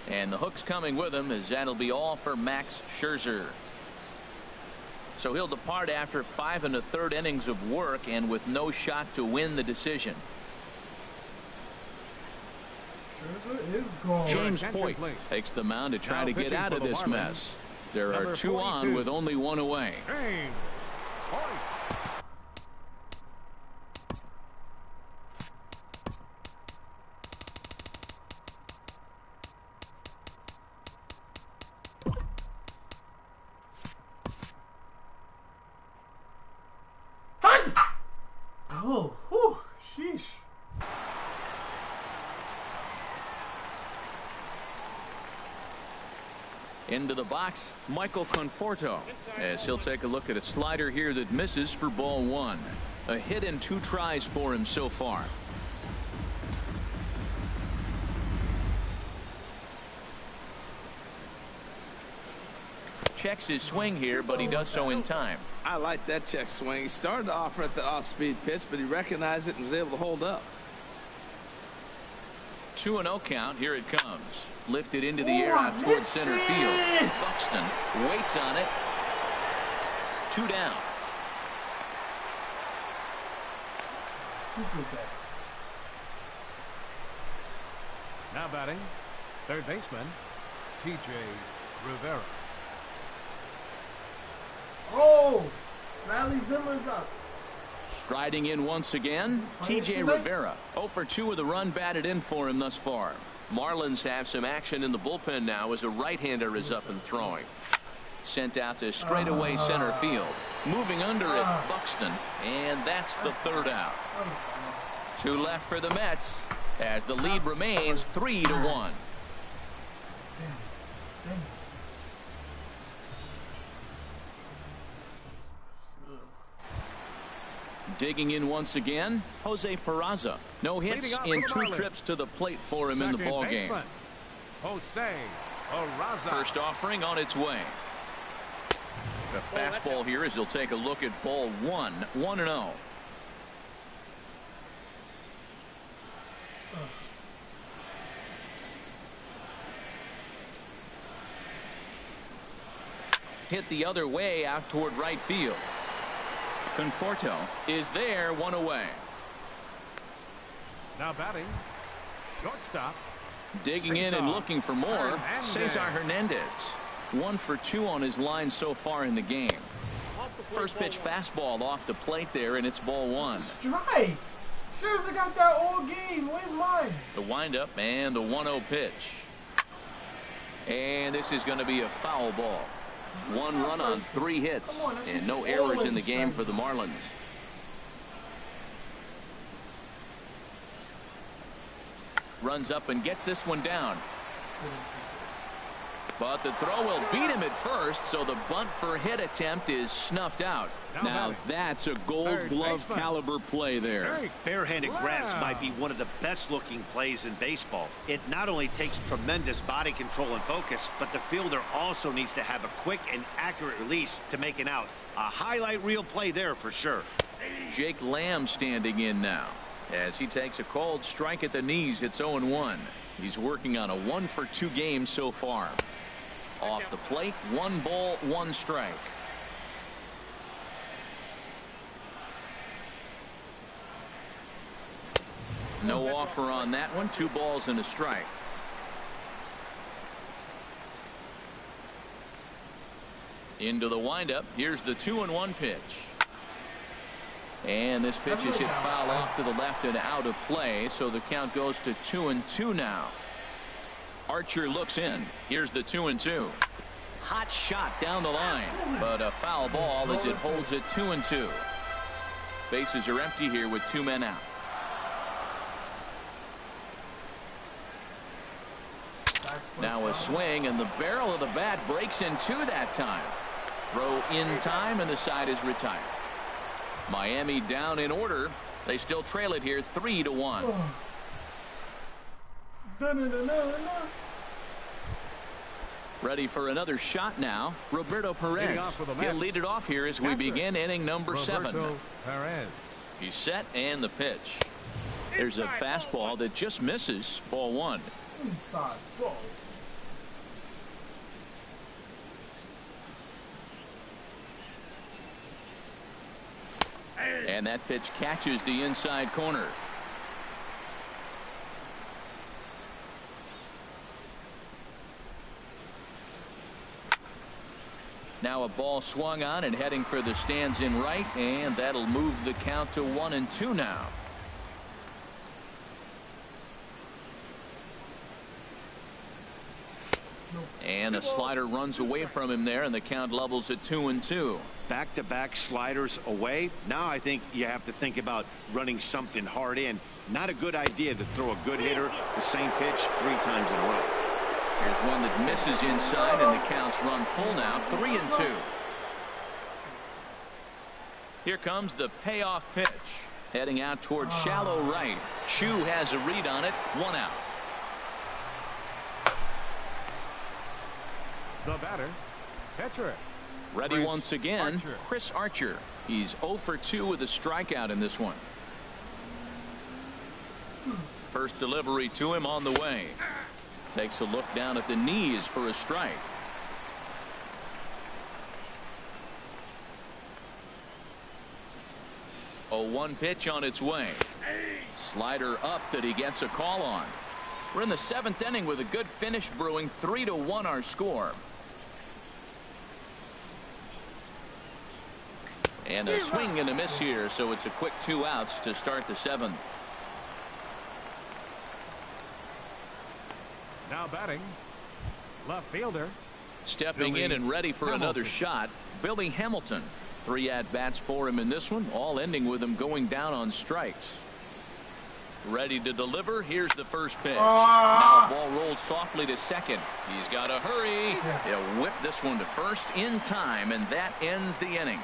And the hook's coming with him, as that'll be all for Max Scherzer. So he'll depart after 5 1/3 innings of work and with no shot to win the decision. James Hoyt takes the mound to try to get out of this mess. There are 2 on with only 1 away.
Oh, whew, sheesh.
Into the box, Michael Conforto, as he'll take a look at a slider here that misses for ball 1. A hit in 2 tries for him so far. Checks his swing here, but he does so in time.
I like that check swing. He started off at the off-speed pitch, but he recognized it and was able to hold up.
2-0 count. Here it comes. Lifted into the air out towards center field. Buxton waits on it. 2 down.
Super bad.
Now batting, third baseman, T.J. Rivera.
Oh, Riley Zimmer's up.
Striding in once again, T.J. Rivera. 0 for 2 with a run batted in for him thus far. Marlins have some action in the bullpen now as a right-hander is up and throwing. Sent out to straightaway center field. Moving under it, Buxton, and that's the third out. 2 left for the Mets as the lead remains 3-1. Digging in once again, Jose Peraza. No hits in 2 trips to the plate for him in the ballgame.
Jose Peraza.
First offering on its way. The fastball here as he'll take a look at ball 1, 1-0. Hit the other way out toward right field. Conforto is there, 1 away.
Now batting, shortstop.
Digging in and looking for more, Cesar Hernandez. 1 for 2 on his line so far in the game. First pitch fastball off the plate there, and it's ball 1.
Strike. Scherzer got that all game. Where's mine?
The windup and the 1-0 pitch. And this is going to be a foul ball. 1 run on 3 hits and no errors in the game for the Marlins. Runs up and gets this one down. But the throw will beat him at first, so the bunt for hit attempt is snuffed out. Now that's a Gold Glove caliber play there.
Barehanded grabs might be one of the best looking plays in baseball. It not only takes tremendous body control and focus, but the fielder also needs to have a quick and accurate release to make an out. A highlight reel play there for sure.
Jake Lamb standing in now as he takes a cold strike at the knees. It's 0-1. He's working on a 1 for 2 game so far. Off the plate, 1 ball, 1 strike. No offer on that one. 2 balls and a strike. Into the windup. Here's the 2-1 pitch. And this pitch is hit foul off to the left and out of play, so the count goes to 2-2 now. Archer looks in. Here's the 2-2. Hot shot down the line, but a foul ball as it holds it 2-2. Bases are empty here with 2 men out. Now a swing, and the barrel of the bat breaks in 2 that time. Throw in time, and the side is retired. Miami down in order. They still trail it here 3-1. Ready for another shot now. Roberto Perez. He'll lead it off here as we begin inning number 7. He's set, and the pitch. There's a fastball that just misses. Ball 1.
Inside ball.
And that pitch catches the inside corner. Now a ball swung on and heading for the stands in right, and that'll move the count to 1-2 now. And a slider runs away from him there, and the count levels at 2-2.
Back-to-back sliders away. Now I think you have to think about running something hard in. Not a good idea to throw a good hitter the same pitch 3 times in a row.
Here's one that misses inside, and the counts run full now, 3-2. Here comes the payoff pitch. Heading out toward shallow right. Chu has a read on it. 1 out.
The batter, catcher.
Ready once again, Chris Archer. He's 0 for 2 with a strikeout in this one. First delivery to him on the way. Takes a look down at the knees for a strike. A 1 pitch on its way. Slider up that he gets a call on. We're in the 7th inning with a good finish brewing. 3-1 our score. And a swing and a miss here, so it's a quick 2 outs to start the 7th.
Now batting, left fielder.
Stepping in and ready for another shot, Billy Hamilton. 3 at-bats for him in this one, all ending with him going down on strikes. Ready to deliver. Here's the first pitch. Now a ball rolls softly to second. He's got to hurry. He'll whip this one to first in time, and that ends the inning.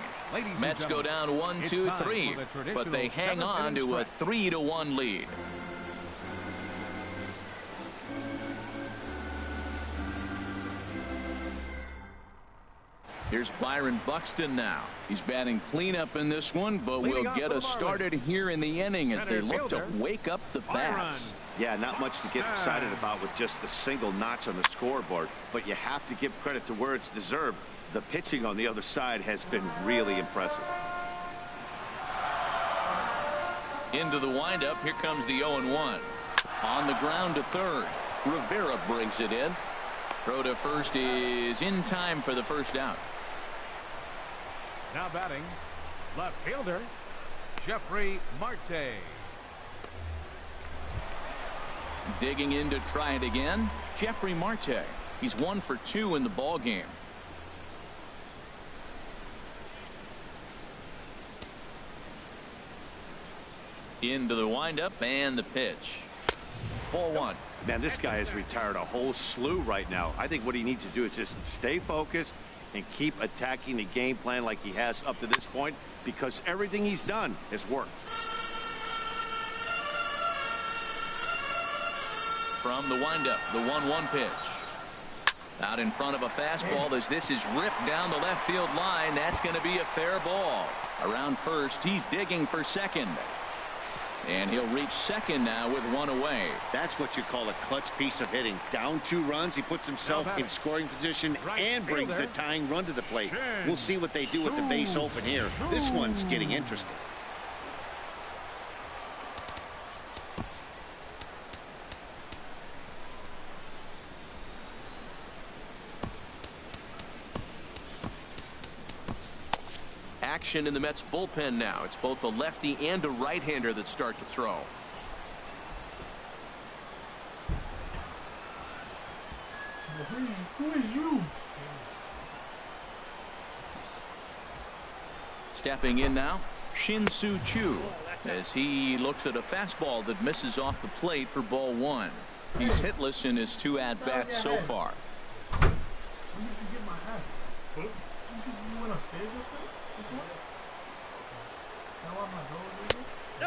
Mets go down 1-2-3, but they hang on to a 3-1 lead. Here's Byron Buxton now. He's batting cleanup in this one, but will get us started here in the inning as they look to wake up the bats.
Yeah, not much to get excited about with just a single notch on the scoreboard, but you have to give credit to where it's deserved. The pitching on the other side has been really impressive.
Into the windup. Here comes the 0-1. On the ground to third. Rivera brings it in. Throw to first is in time for the first out.
Now batting, left fielder, Jeffrey Marte.
Digging in to try it again, Jeffrey Marte. He's 1 for 2 in the ball game. Into the windup and the pitch. Ball 1.
Man, this guy has retired a whole slew right now. I think what he needs to do is just stay focused and keep attacking the game plan like he has up to this point, because everything he's done has worked.
From the windup, the 1-1 pitch. Out in front of a fastball as this is ripped down the left field line. That's going to be a fair ball. Around first, he's digging for second. And he'll reach second now with 1 away.
That's what you call a clutch piece of hitting. Down 2 runs, he puts himself in scoring position and brings the tying run to the plate. We'll see what they do with the base open here. This one's getting interesting.
Action in the Mets bullpen now. It's both a lefty and a right-hander that start to throw.
Who is you?
Stepping in now, Shin-Soo Choo, as he looks at a fastball that misses off the plate for ball 1. He's hitless in his 2 at-bats so far.
When did you get my hat? You went upstairs yesterday?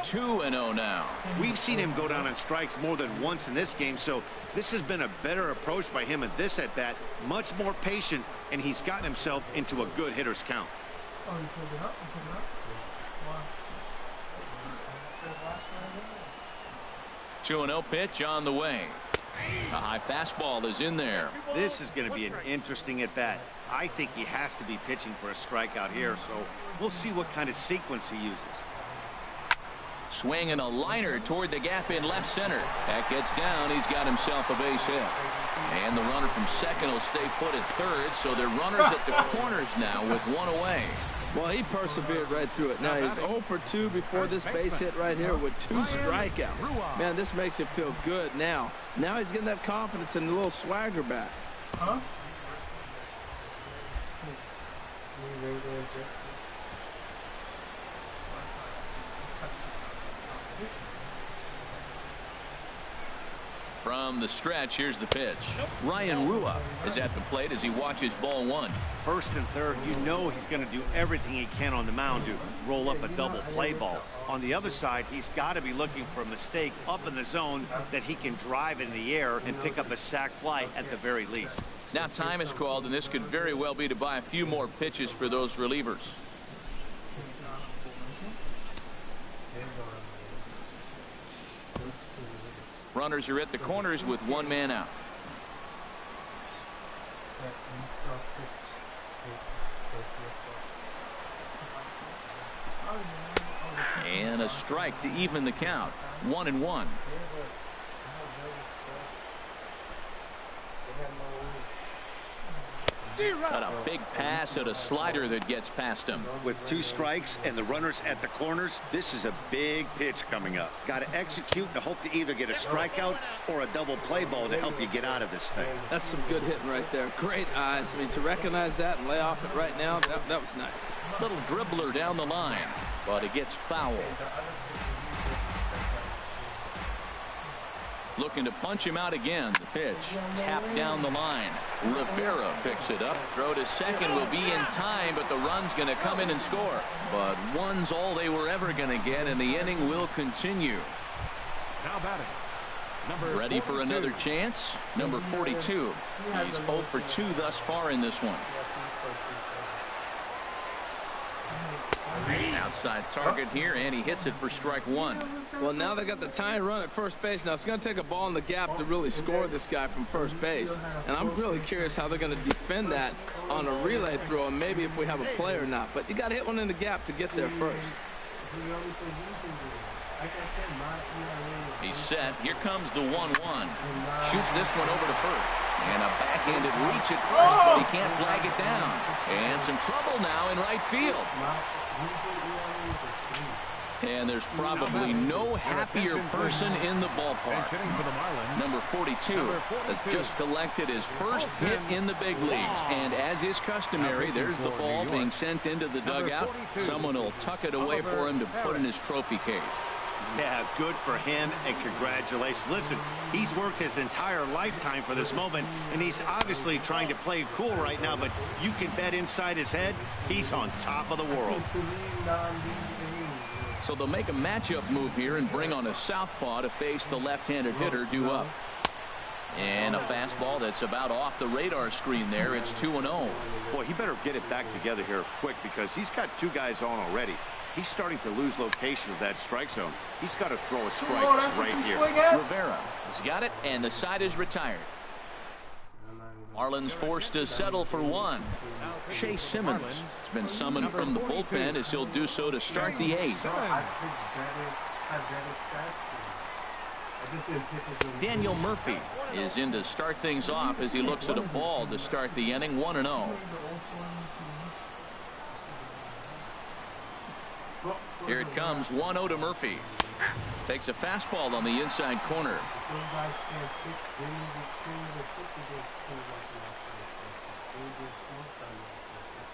2-0 now.
We've seen him go down on strikes more than once in this game, so this has been a better approach by him at this at-bat. Much more patient, and he's gotten himself into a good hitter's count.
Oh, you pulled it up? You pulled it up? Wow.
2-0 pitch on the way. A high fastball is in there.
This is going to be an interesting at-bat. I think he has to be pitching for a strikeout here, so we'll see what kind of sequence he uses.
Swinging a liner toward the gap in left center. That gets down. He's got himself a base hit. And the runner from second will stay put at third, so they're runners at the corners now with 1 away.
Well, he persevered right through it. Now he's 0 for 2 before this base hit right here with 2 strikeouts. Man, this makes you feel good now. Now he's getting that confidence and a little swagger back.
Huh?
From the stretch, here's the pitch. Ryan Rua is at the plate as he watches ball 1.
First and third, you know he's going to do everything he can on the mound to roll up a double play ball. On the other side, he's got to be looking for a mistake up in the zone that he can drive in the air and pick up a sac fly at the very least.
Now time is called, and this could very well be to buy a few more pitches for those relievers. Runners are at the corners with 1 man out. And a strike to even the count. 1-1. Got a big pass at a slider that gets past him.
With 2 strikes and the runners at the corners, this is a big pitch coming up. Got to execute and hope to either get a strikeout or a double play ball to help you get out of this thing.
That's some good hitting right there. Great eyes. I mean, to recognize that and lay off it right now, that was nice.
Little dribbler down the line, but it gets fouled. Looking to punch him out again. The pitch tapped down the line. Rivera picks it up. Throw to second will be in time, but the run's going to come in and score. But one's all they were ever going to get, and the inning will continue.
Now batting. Number
Ready
42.
for another chance? Number 42. He's 0 for 2 thus far in this one. Outside target here, and he hits it for strike 1.
Well, now they got the tying run at first base. Now it's going to take a ball in the gap to really score this guy from first base. And I'm really curious how they're going to defend that on a relay throw, and maybe if we have a play or not. But you got to hit one in the gap to get there first.
He's set. Here comes the 1-1. Shoots this one over to first. And a backhanded reach at first, but he can't flag it down. And some trouble now in right field. And there's probably no happier person in the ballpark. Number 42 has just collected his first hit in the big leagues. And as is customary, there's the ball being sent into the dugout. Someone will tuck it away for him to put in his trophy case.
Yeah, good for him, and congratulations. Listen, he's worked his entire lifetime for this moment, and he's obviously trying to play cool right now, but you can bet inside his head, he's on top of the world.
So they'll make a matchup move here and bring on a southpaw to face the left-handed hitter due up. And a fastball that's about off the radar screen there. It's 2-0.
Boy, he better get it back together here quick, because he's got 2 guys on already. He's starting to lose location of that strike zone. He's got to throw a strike right here.
Rivera has got it, and the side is retired. Marlins forced to settle for 1. Shea Simmons has been summoned from the bullpen as he'll do so to start the 8th. Daniel Murphy is in to start things off as he looks at a ball to start the inning. 1-0. Here it comes. 1-0 to Murphy. Takes a fastball on the inside corner.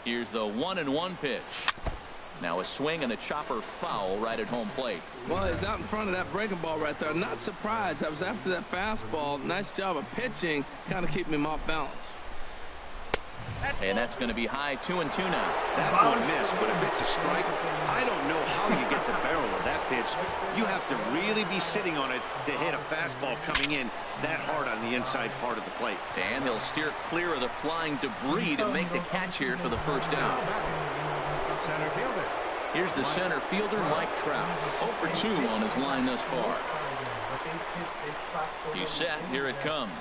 Here's the 1-1 pitch. Now a swing and a chopper foul right at home plate.
Well, he's out in front of that breaking ball right there. Not surprised. I was after that fastball. Nice job of pitching, kind of keeping him off balance.
And that's going to be high. 2-2 now.
That one missed, but if it's a strike, I don't know how you get the barrel of that pitch. You have to really be sitting on it to hit a fastball coming in that hard on the inside part of the plate.
And he'll steer clear of the flying debris to make the catch here for the first down.
Center fielder.
Here's the center fielder, Mike Trout. 0 for 2 on his line thus far. He's set. Here it comes.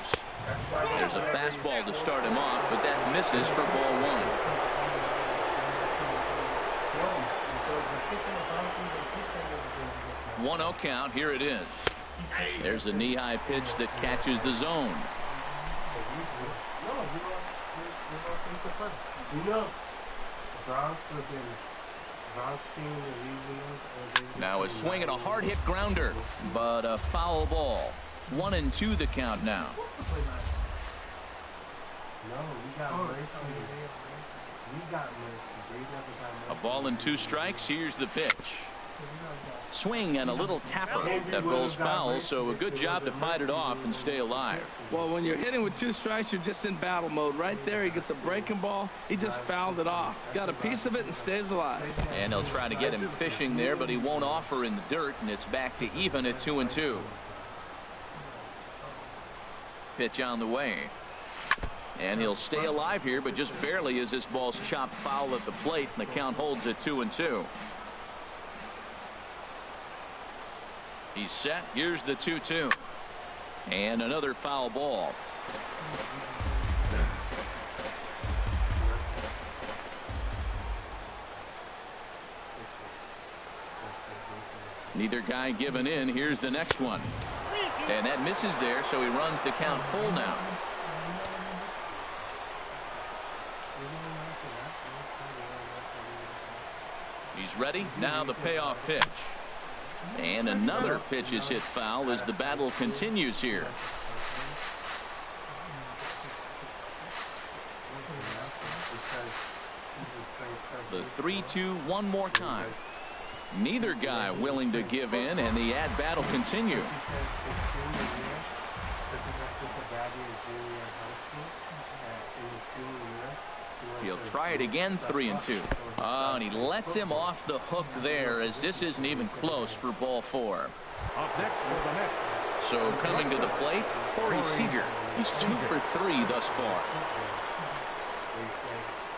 There's a fastball to start him off, but that misses for ball 1. 1-0 count. Here it is. There's a knee-high pitch that catches the zone. Now a swing and a hard hit grounder, but a foul ball. 1-2 the count now. A ball and 2 strikes. Here's the pitch. Swing and a little tapper that rolls foul, so a good job to fight it off and stay alive.
Well, when you're hitting with 2 strikes, you're just in battle mode. Right there, he gets a breaking ball. He just fouled it off. Got a piece of it and stays alive.
And they'll try to get him fishing there, but he won't offer in the dirt, and it's back to even at 2-2. Pitch on the way. And he'll stay alive here, but just barely as this ball's chopped foul at the plate, and the count holds at 2-2. He's set. Here's the 2-2. And another foul ball. Neither guy giving in. Here's the next one. And that misses there, so he runs the count full now. He's ready. Now the payoff pitch. And another pitch is hit foul as the battle continues here. The 3-2 one more time. Neither guy willing to give in, and the at-bat will continue. He'll try it again, 3-2. Oh, and he lets him off the hook there, as this isn't even close for ball 4.
Up next for the Mets.
So coming to the plate, Corey Seager. He's 2 for 3 thus far.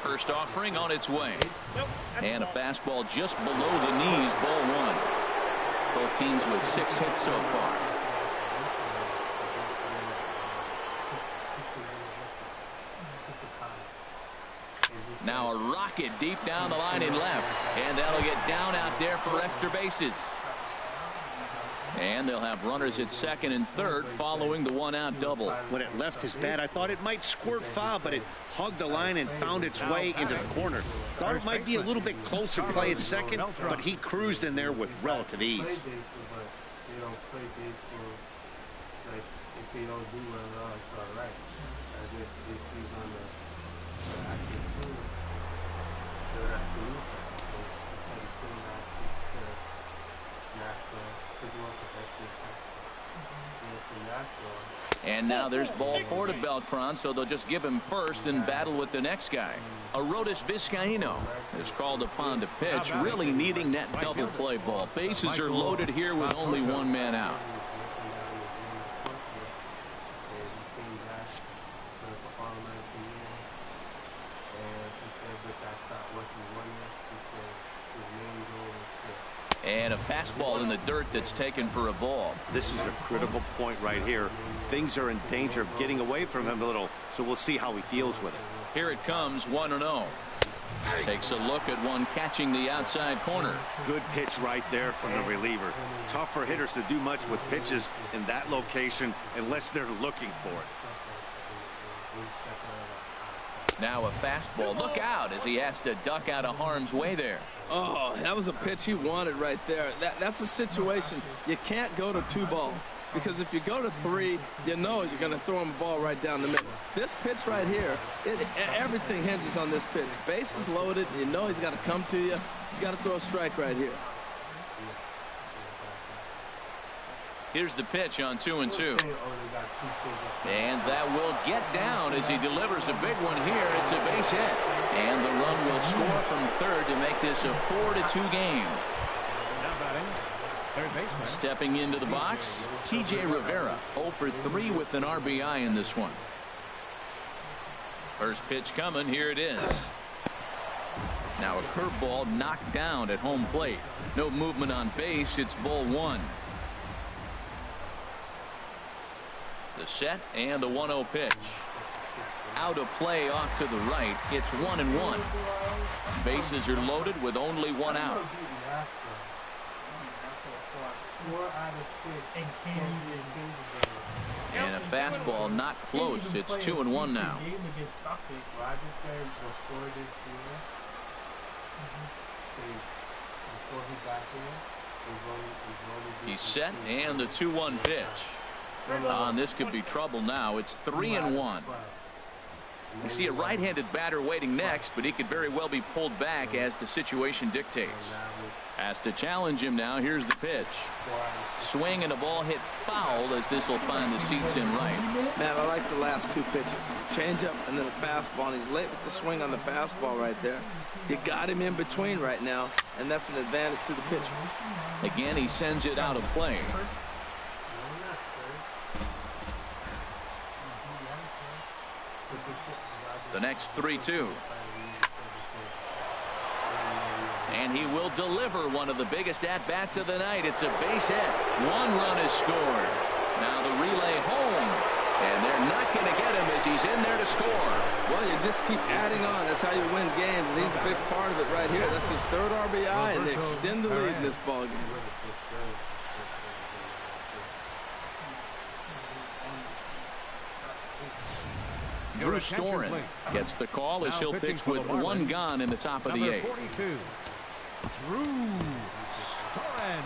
First offering on its way. And a fastball just below the knees, ball 1. Both teams with 6 hits so far. Now a rocket deep down the line in left. And that'll get down out there for extra bases. And they'll have runners at second and third following the one-out double.
When it left his bat, I thought it might squirt foul, but it hugged the line and found its way into the corner. Thought it might be a little bit closer play at second, but he cruised in there with relative ease.
And now there's ball 4 to Beltran, so they'll just give him first and battle with the next guy. Arodys Vizcaíno is called upon to pitch, really needing that double play ball. Bases are loaded here with only one man out. And a fastball in the dirt that's taken for a ball.
This is a critical point right here. Things are in danger of getting away from him a little, so we'll see how he deals with it.
Here it comes, 1-0. Takes a look at one catching the outside corner.
Good pitch right there from the reliever. Tough for hitters to do much with pitches in that location unless they're looking for it.
Now a fastball. Look out as he has to duck out of harm's way there.
Oh, that was a pitch he wanted right there. That's a situation. You can't go to 2 balls, because if you go to 3, you know you're going to throw him a ball right down the middle. This pitch right here, everything hinges on this pitch. Base is loaded. You know he's got to come to you. He's got to throw a strike right here.
Here's the pitch on 2-2. And that will get down as he delivers a big one here. It's a base hit. And the run will score from third to make this a 4-2 game.
Now batting, third baseman.
Stepping into the box, T.J. Rivera, 0 for 3 with an RBI in this one. First pitch coming. Here it is. Now a curveball knocked down at home plate. No movement on base. It's ball 1. The set and the 1-0 pitch. Out of play off to the right. It's 1-1. Bases are loaded with only one out. And a fastball not close. It's 2-1 now. He's set and the 2-1 pitch. And this could be trouble now. It's 3-1. You see a right-handed batter waiting next, but he could very well be pulled back as the situation dictates. Has to challenge him now. Here's the pitch. Swing and a ball hit foul as this will find the seats in right.
Man, I like the last 2 pitches. Change-up and then a fastball. And he's late with the swing on the fastball right there. You got him in between right now, and that's an advantage to the pitcher.
Again, he sends it out of play. The next 3-2. And he will deliver one of the biggest at-bats of the night. It's a base hit. 1 run is scored. Now the relay home. And they're not going to get him as he's in there to score.
Well, you just keep adding on. That's how you win games. And he's a big part of it right here. That's his 3rd RBI, and they extend the lead in this ballgame.
Drew Storen gets the call as he'll pitch with 1 gone in the top of the 8th.
Drew Storen.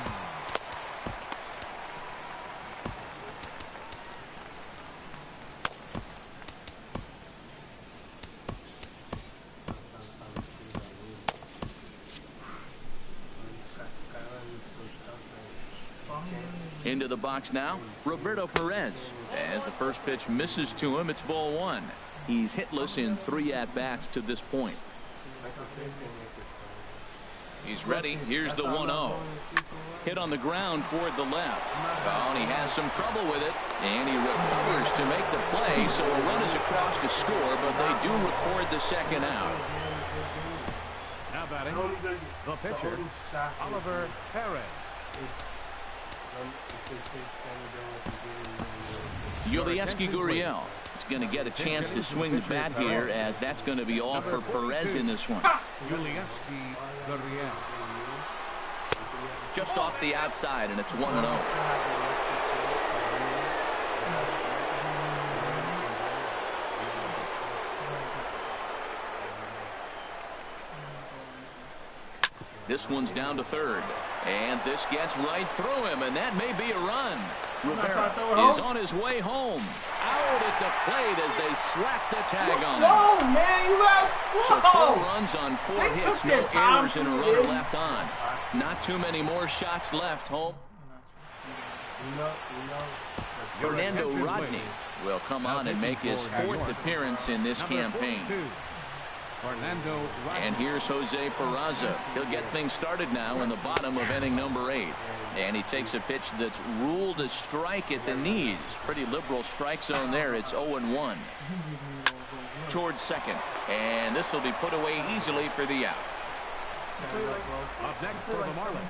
Into the box now, Roberto Perez. As the first pitch misses to him, it's ball one. He's hitless in 3 at-bats to this point. He's ready. Here's the 1-0. Hit on the ground toward the left. Oh, and he has some trouble with it. And he recovers to make the play, so a run is across to score, but they do record the second out.
Now batting, the pitcher, Oliver Perez.
Yulieski Gurriel is going to get a chance to swing the bat here, as that's going to be all for Perez in this one.
Yulieski Gurriel.
Just off the outside, and it's 1-0. This one's down to third. And this gets right through him, and that may be a run. Rivera is on his way home. Out at the plate as they slap the tag on him.
Slow, man. You got slow.
So 4 runs on 4 hits, no errors, and a runner left on. Not too many more shots left home. Fernando Rodney will come on and make his 4th appearance in this campaign. And here's Jose Peraza. He'll get things started now in the bottom of inning number 8. And he takes a pitch that's ruled a strike at the knees. Pretty liberal strike zone there. It's 0-1. Towards second. And this will be put away easily for the out.
Up next for the Marlins,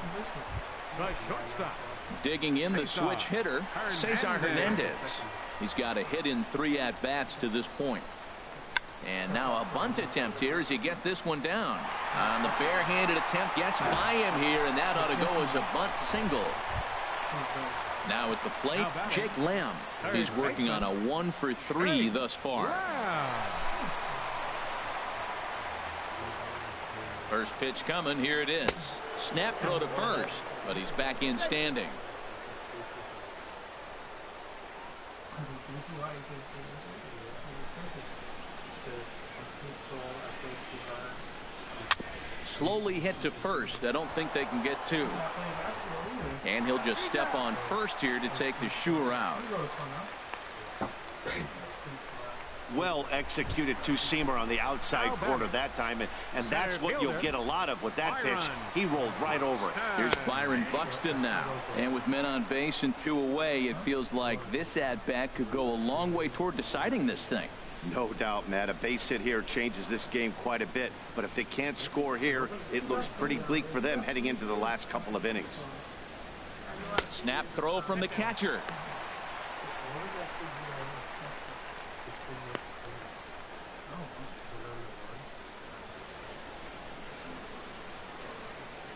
the shortstop.
Digging in the switch hitter, Cesar Hernandez. He's got a hit in 3 at-bats to this point. And now a bunt attempt here as he gets this one down. On the barehanded attempt, gets by him here, and that ought to go as a bunt single. Now at the plate, Jake Lamb. He's working on a 1 for 3 thus far. First pitch coming, here it is. Snap throw to first, but he's back in standing. Slowly hit to first. I don't think they can get 2. And he'll just step on first here to take the Scherzer out.
Well executed two-seamer on the outside corner that time, and that's what you'll get a lot of with that pitch. He rolled right over it.
Here's Byron Buxton now, and with men on base and 2 away, it feels like this at-bat could go a long way toward deciding this thing.
No doubt, Matt. A base hit here changes this game quite a bit, but if they can't score here, it looks pretty bleak for them heading into the last couple of innings.
Snap throw from the catcher.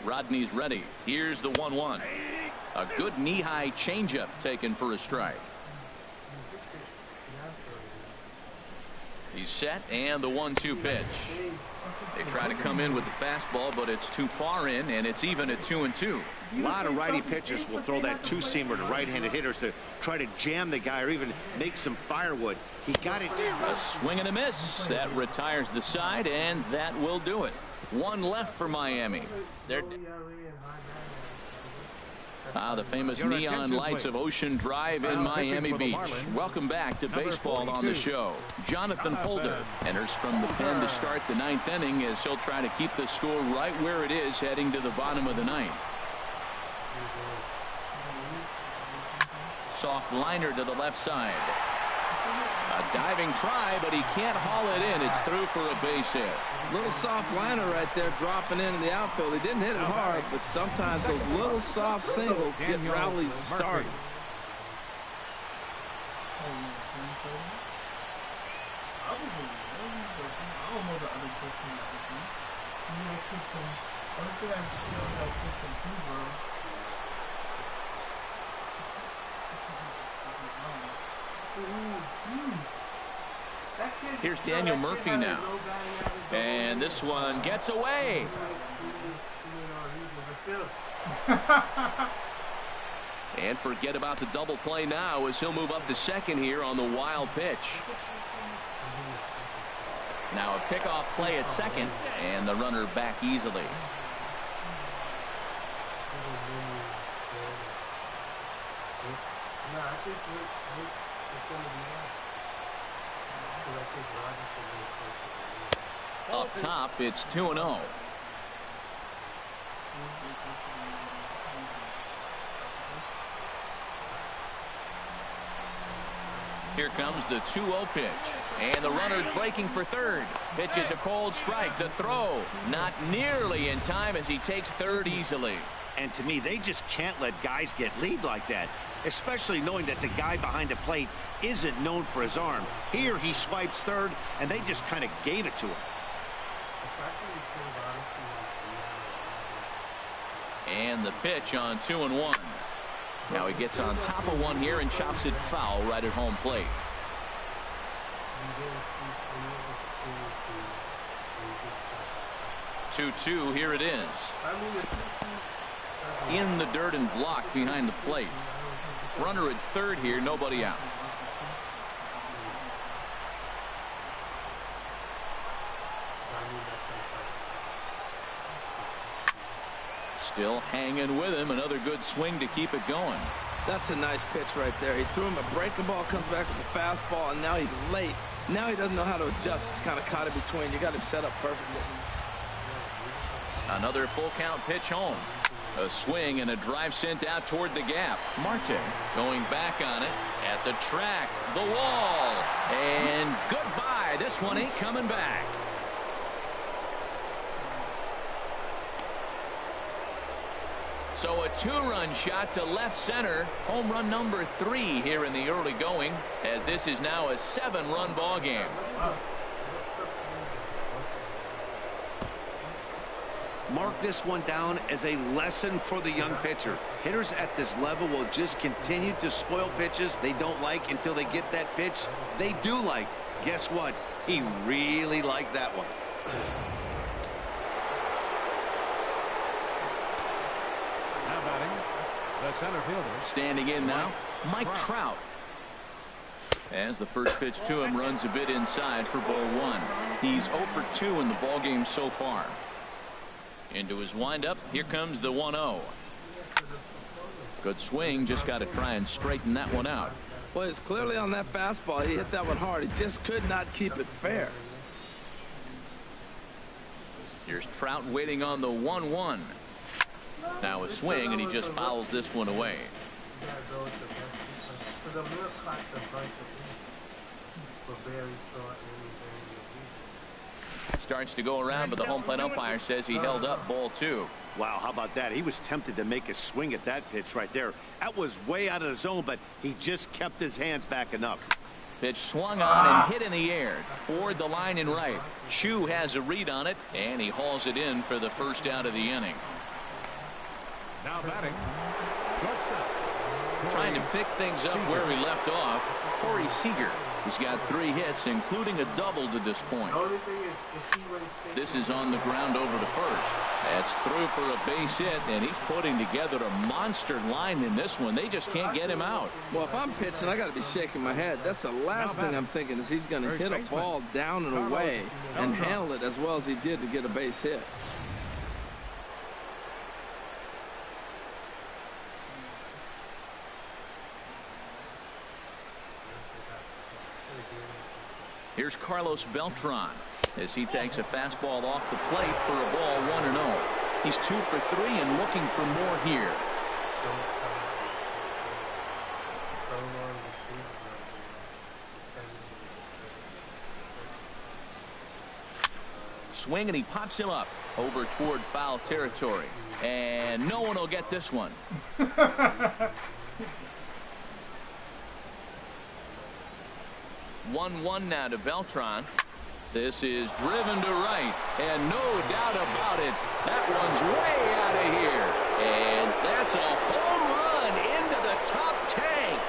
Rodney's ready. Here's the 1-1. A good knee-high changeup taken for a strike. He's set, and the 1-2 pitch. They try to come in with the fastball, but it's too far in, and it's even at 2-2.
A lot of righty pitchers will throw that two-seamer to right-handed hitters to try to jam the guy or even make some firewood. He got it.
A swing and a miss. That retires the side, and that will do it. 1 left for Miami. The famous neon lights of Ocean Drive in Miami Beach. Welcome back to baseball on the show. Jonathan Holder enters from the pen to start the 9th inning as he'll try to keep the score right where it is heading to the bottom of the 9th. Soft liner to the left side. A diving try, but he can't haul it in. It's through for a base hit.
Little soft liner right there dropping into the outfield. He didn't hit it hard, but sometimes those little soft singles get rallies started.
Here's Daniel Murphy now. And this one gets away. And forget about the double play now as he'll move up to second here on the wild pitch. Now a pickoff play at second, and the runner back easily. Up top, it's 2-0. Here comes the 2-0 pitch. And the runner's breaking for third. Pitch is a cold strike. The throw not nearly in time as he takes third easily.
And to me, they just can't let guys get lead like that, especially knowing that the guy behind the plate isn't known for his arm. Here he swipes third, and they just kind of gave it to him.
And the pitch on 2-1. Now he gets on top of one here and chops it foul right at home plate. Two-two, here it is. In the dirt and blocked behind the plate. Runner at third here, nobody out. Still hanging with him. Another good swing to keep it going.
That's a nice pitch right there. He threw him a breaking ball, comes back with a fastball, and now he's late. Now he doesn't know how to adjust. He's kind of caught in between. You got him set up perfectly.
Another full count pitch home. A swing and a drive sent out toward the gap. Marte going back on it at the track. The wall. And goodbye. This one ain't coming back. So a two-run shot to left center. Home run number 3 here in the early going, as this is now a 7-run ball game.
Mark this one down as a lesson for the young pitcher. Hitters at this level will just continue to spoil pitches they don't like until they get that pitch they do like. Guess what? He really liked that one.
Now batting, the center fielder.
Standing in now, Mike Trout. As the first pitch to him runs a bit inside for ball 1. He's 0 for 2 in the ball game so far. Into his windup, here comes the 1-0. Good swing, just got to try and straighten that one out.
Well, it's clearly on that fastball. He hit that one hard. He just could not keep it fair.
Here's Trout waiting on the 1-1. Now a swing, and he just fouls this one away. Starts to go around, but the home plate umpire says he held up ball 2.
Wow, how about that? He was tempted to make a swing at that pitch right there. That was way out of the zone, but he just kept his hands back enough.
Pitch swung on and hit in the air toward the line and right. Chu has a read on it, and he hauls it in for the first out of the inning.
Now batting, shortstop.
Trying to pick things up where we left off, Corey Seager. He's got 3 hits, including a double to this point. This is on the ground over to first. That's through for a base hit, and he's putting together a monster line in this one. They just can't get him out.
Well, if I'm pitching, I got to be shaking my head. That's the last thing I'm thinking is he's going to hit a ball down and away and handle it as well as he did to get a base hit.
Here's Carlos Beltran as he takes a fastball off the plate for a ball 1-0. He's 2 for 3 and looking for more here. Swing, and he pops him up over toward foul territory. And no one will get this one. 1-1 now to Beltran. This is driven to right, and no doubt about it, that one's way out of here. And that's a home run into the top tank.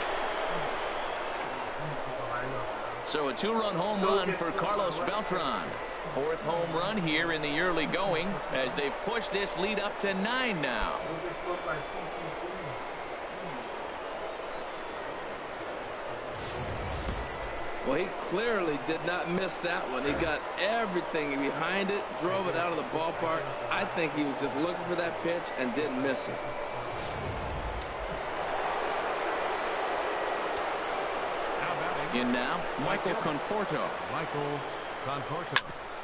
So a 2-run home run for Carlos Beltran. 4th home run here in the early going as they've pushed this lead up to 9 now.
Well, he clearly did not miss that one. He got everything behind it, drove it out of the ballpark. I think he was just looking for that pitch and didn't miss it.
In now, Michael Conforto.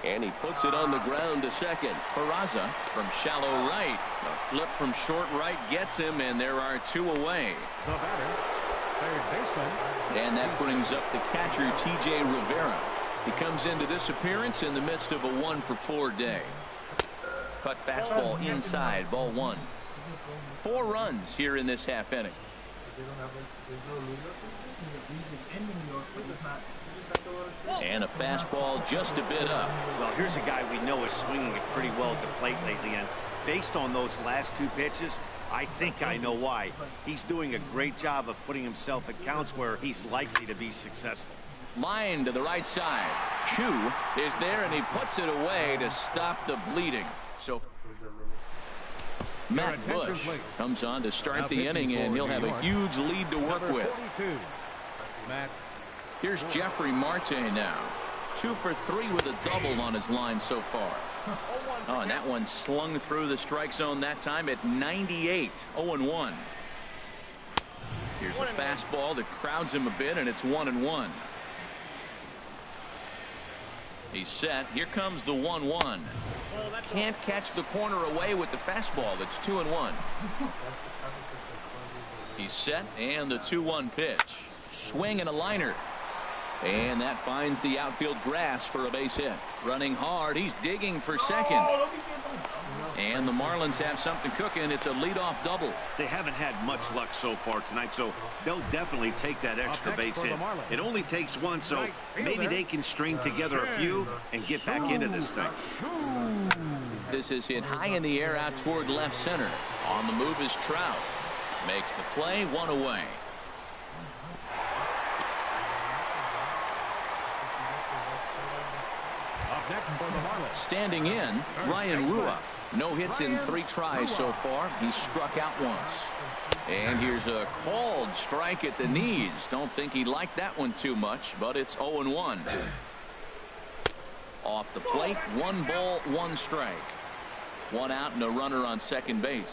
And he puts it on the ground to second.
Peraza from shallow right. A flip from short right gets him, and there are 2 away.
The batter, third baseman.
And that brings up the catcher, T.J. Rivera. He comes into this appearance in the midst of a 1-for-4 day. Cut fastball inside, ball 1. 4 runs here in this half inning. And a fastball just a bit up.
Well, here's a guy we know is swinging it pretty well at the plate lately, and based on those last 2 pitches, I think I know why. He's doing a great job of putting himself at counts where he's likely to be successful.
Line to the right side. Chu is there, and he puts it away to stop the bleeding. So Matt Bush comes on to start the inning, and he'll have a huge lead to work with.
Matt.
Here's Jeffrey Marte now. 2 for 3 with a double on his line so far. Oh, and that one slung through the strike zone that time at 98. 0-1. Here's a fastball that crowds him a bit, and it's 1-1. He's set. Here comes the 1-1. Can't catch the corner away with the fastball. It's 2-1. He's set, and the 2-1 pitch. Swing and a liner. And that finds the outfield grass for a base hit. Running hard. He's digging for second. And the Marlins have something cooking. It's a leadoff double.
They haven't had much luck so far tonight, so they'll definitely take that extra base hit. It only takes 1, so maybe they can string together a few and get back into this thing.
This is hit high in the air out toward left center. On the move is Trout. Makes the play, 1 away. Standing in, Ryan Rua. No hits in 3 tries so far. He's struck out once. And here's a called strike at the knees. Don't think he liked that one too much, but it's 0-1. Off the plate, 1 ball, 1 strike. 1 out and a runner on second base.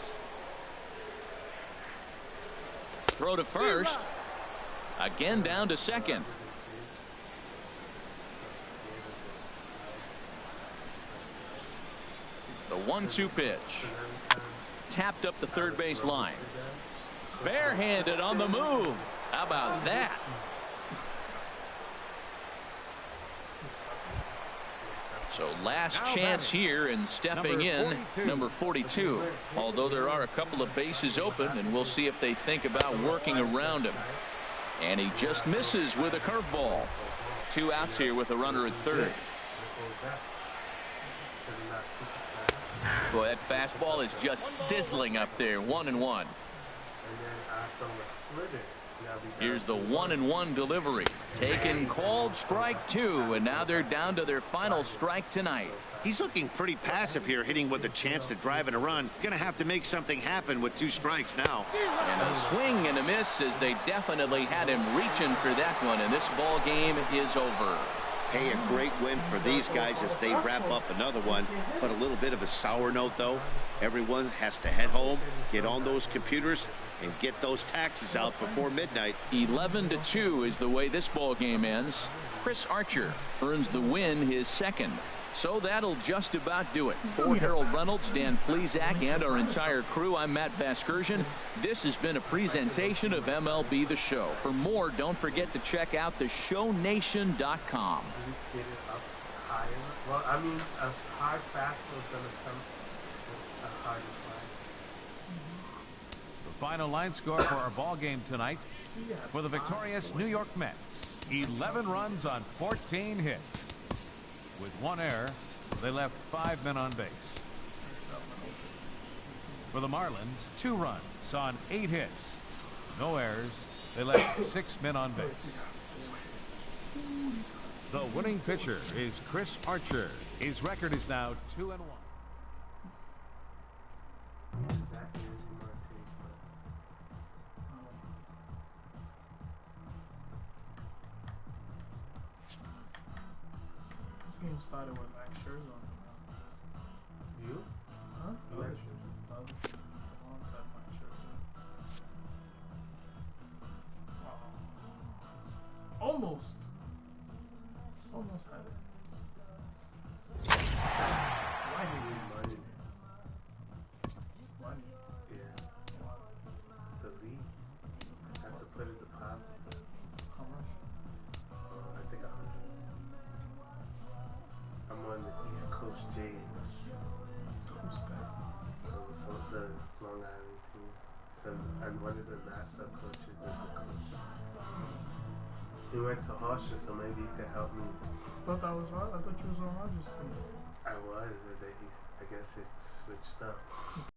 Throw to first. Again down to second. The 1-2 pitch. Tapped up the third base line. Barehanded on the move. How about that? So last chance here, and stepping in, number 42. Although there are a couple of bases open, and we'll see if they think about working around him. And he just misses with a curveball. 2 outs here with a runner at third. Boy, that fastball is just sizzling up there. 1-1. Here's the 1-1 delivery. Taken, called, strike 2, and now they're down to their final strike tonight.
He's looking pretty passive here, hitting with a chance to drive in a run. Gonna have to make something happen with 2 strikes now.
And a swing and a miss, as they definitely had him reaching for that one, and this ball game is over.
Hey, a great win for these guys as they wrap up another one, but a little bit of a sour note though. Everyone has to head home, get on those computers, and get those taxes out before midnight.
11-2 is the way this ball game ends. Chris Archer earns the win, his second. So that'll just about do it. For Harold Reynolds, Dan Plesac, and our entire crew, I'm Matt Vasgersian. This has been a presentation of MLB The Show. For more, don't forget to check out theshownation.com.
Well, I mean, a high fastball is going to come with a high fly.
The final line score for our ball game tonight for the victorious New York Mets. 11 runs on 14 hits. With 1 error, they left 5 men on base. For the Marlins, 2 runs on 8 hits. No errors. They left 6 men on base. The winning pitcher is Chris Archer. His record is now 2-1.
This game started with Max Scherzer.
You?
Huh?
Max
Scherzer. Long time Max Scherzer. Almost. Almost had it. Why did you
money?
Money?
Yeah. The league. I have to put a deposit.
How much?
I think 100. I'm on the East Coast Jays.
Who's that?
So the Long Island team. So, and one of the master coaches is the coach. He went to Austin, so maybe he could help me.
I thought that was right. I thought you was on Rogers team.
I was, I guess it switched up.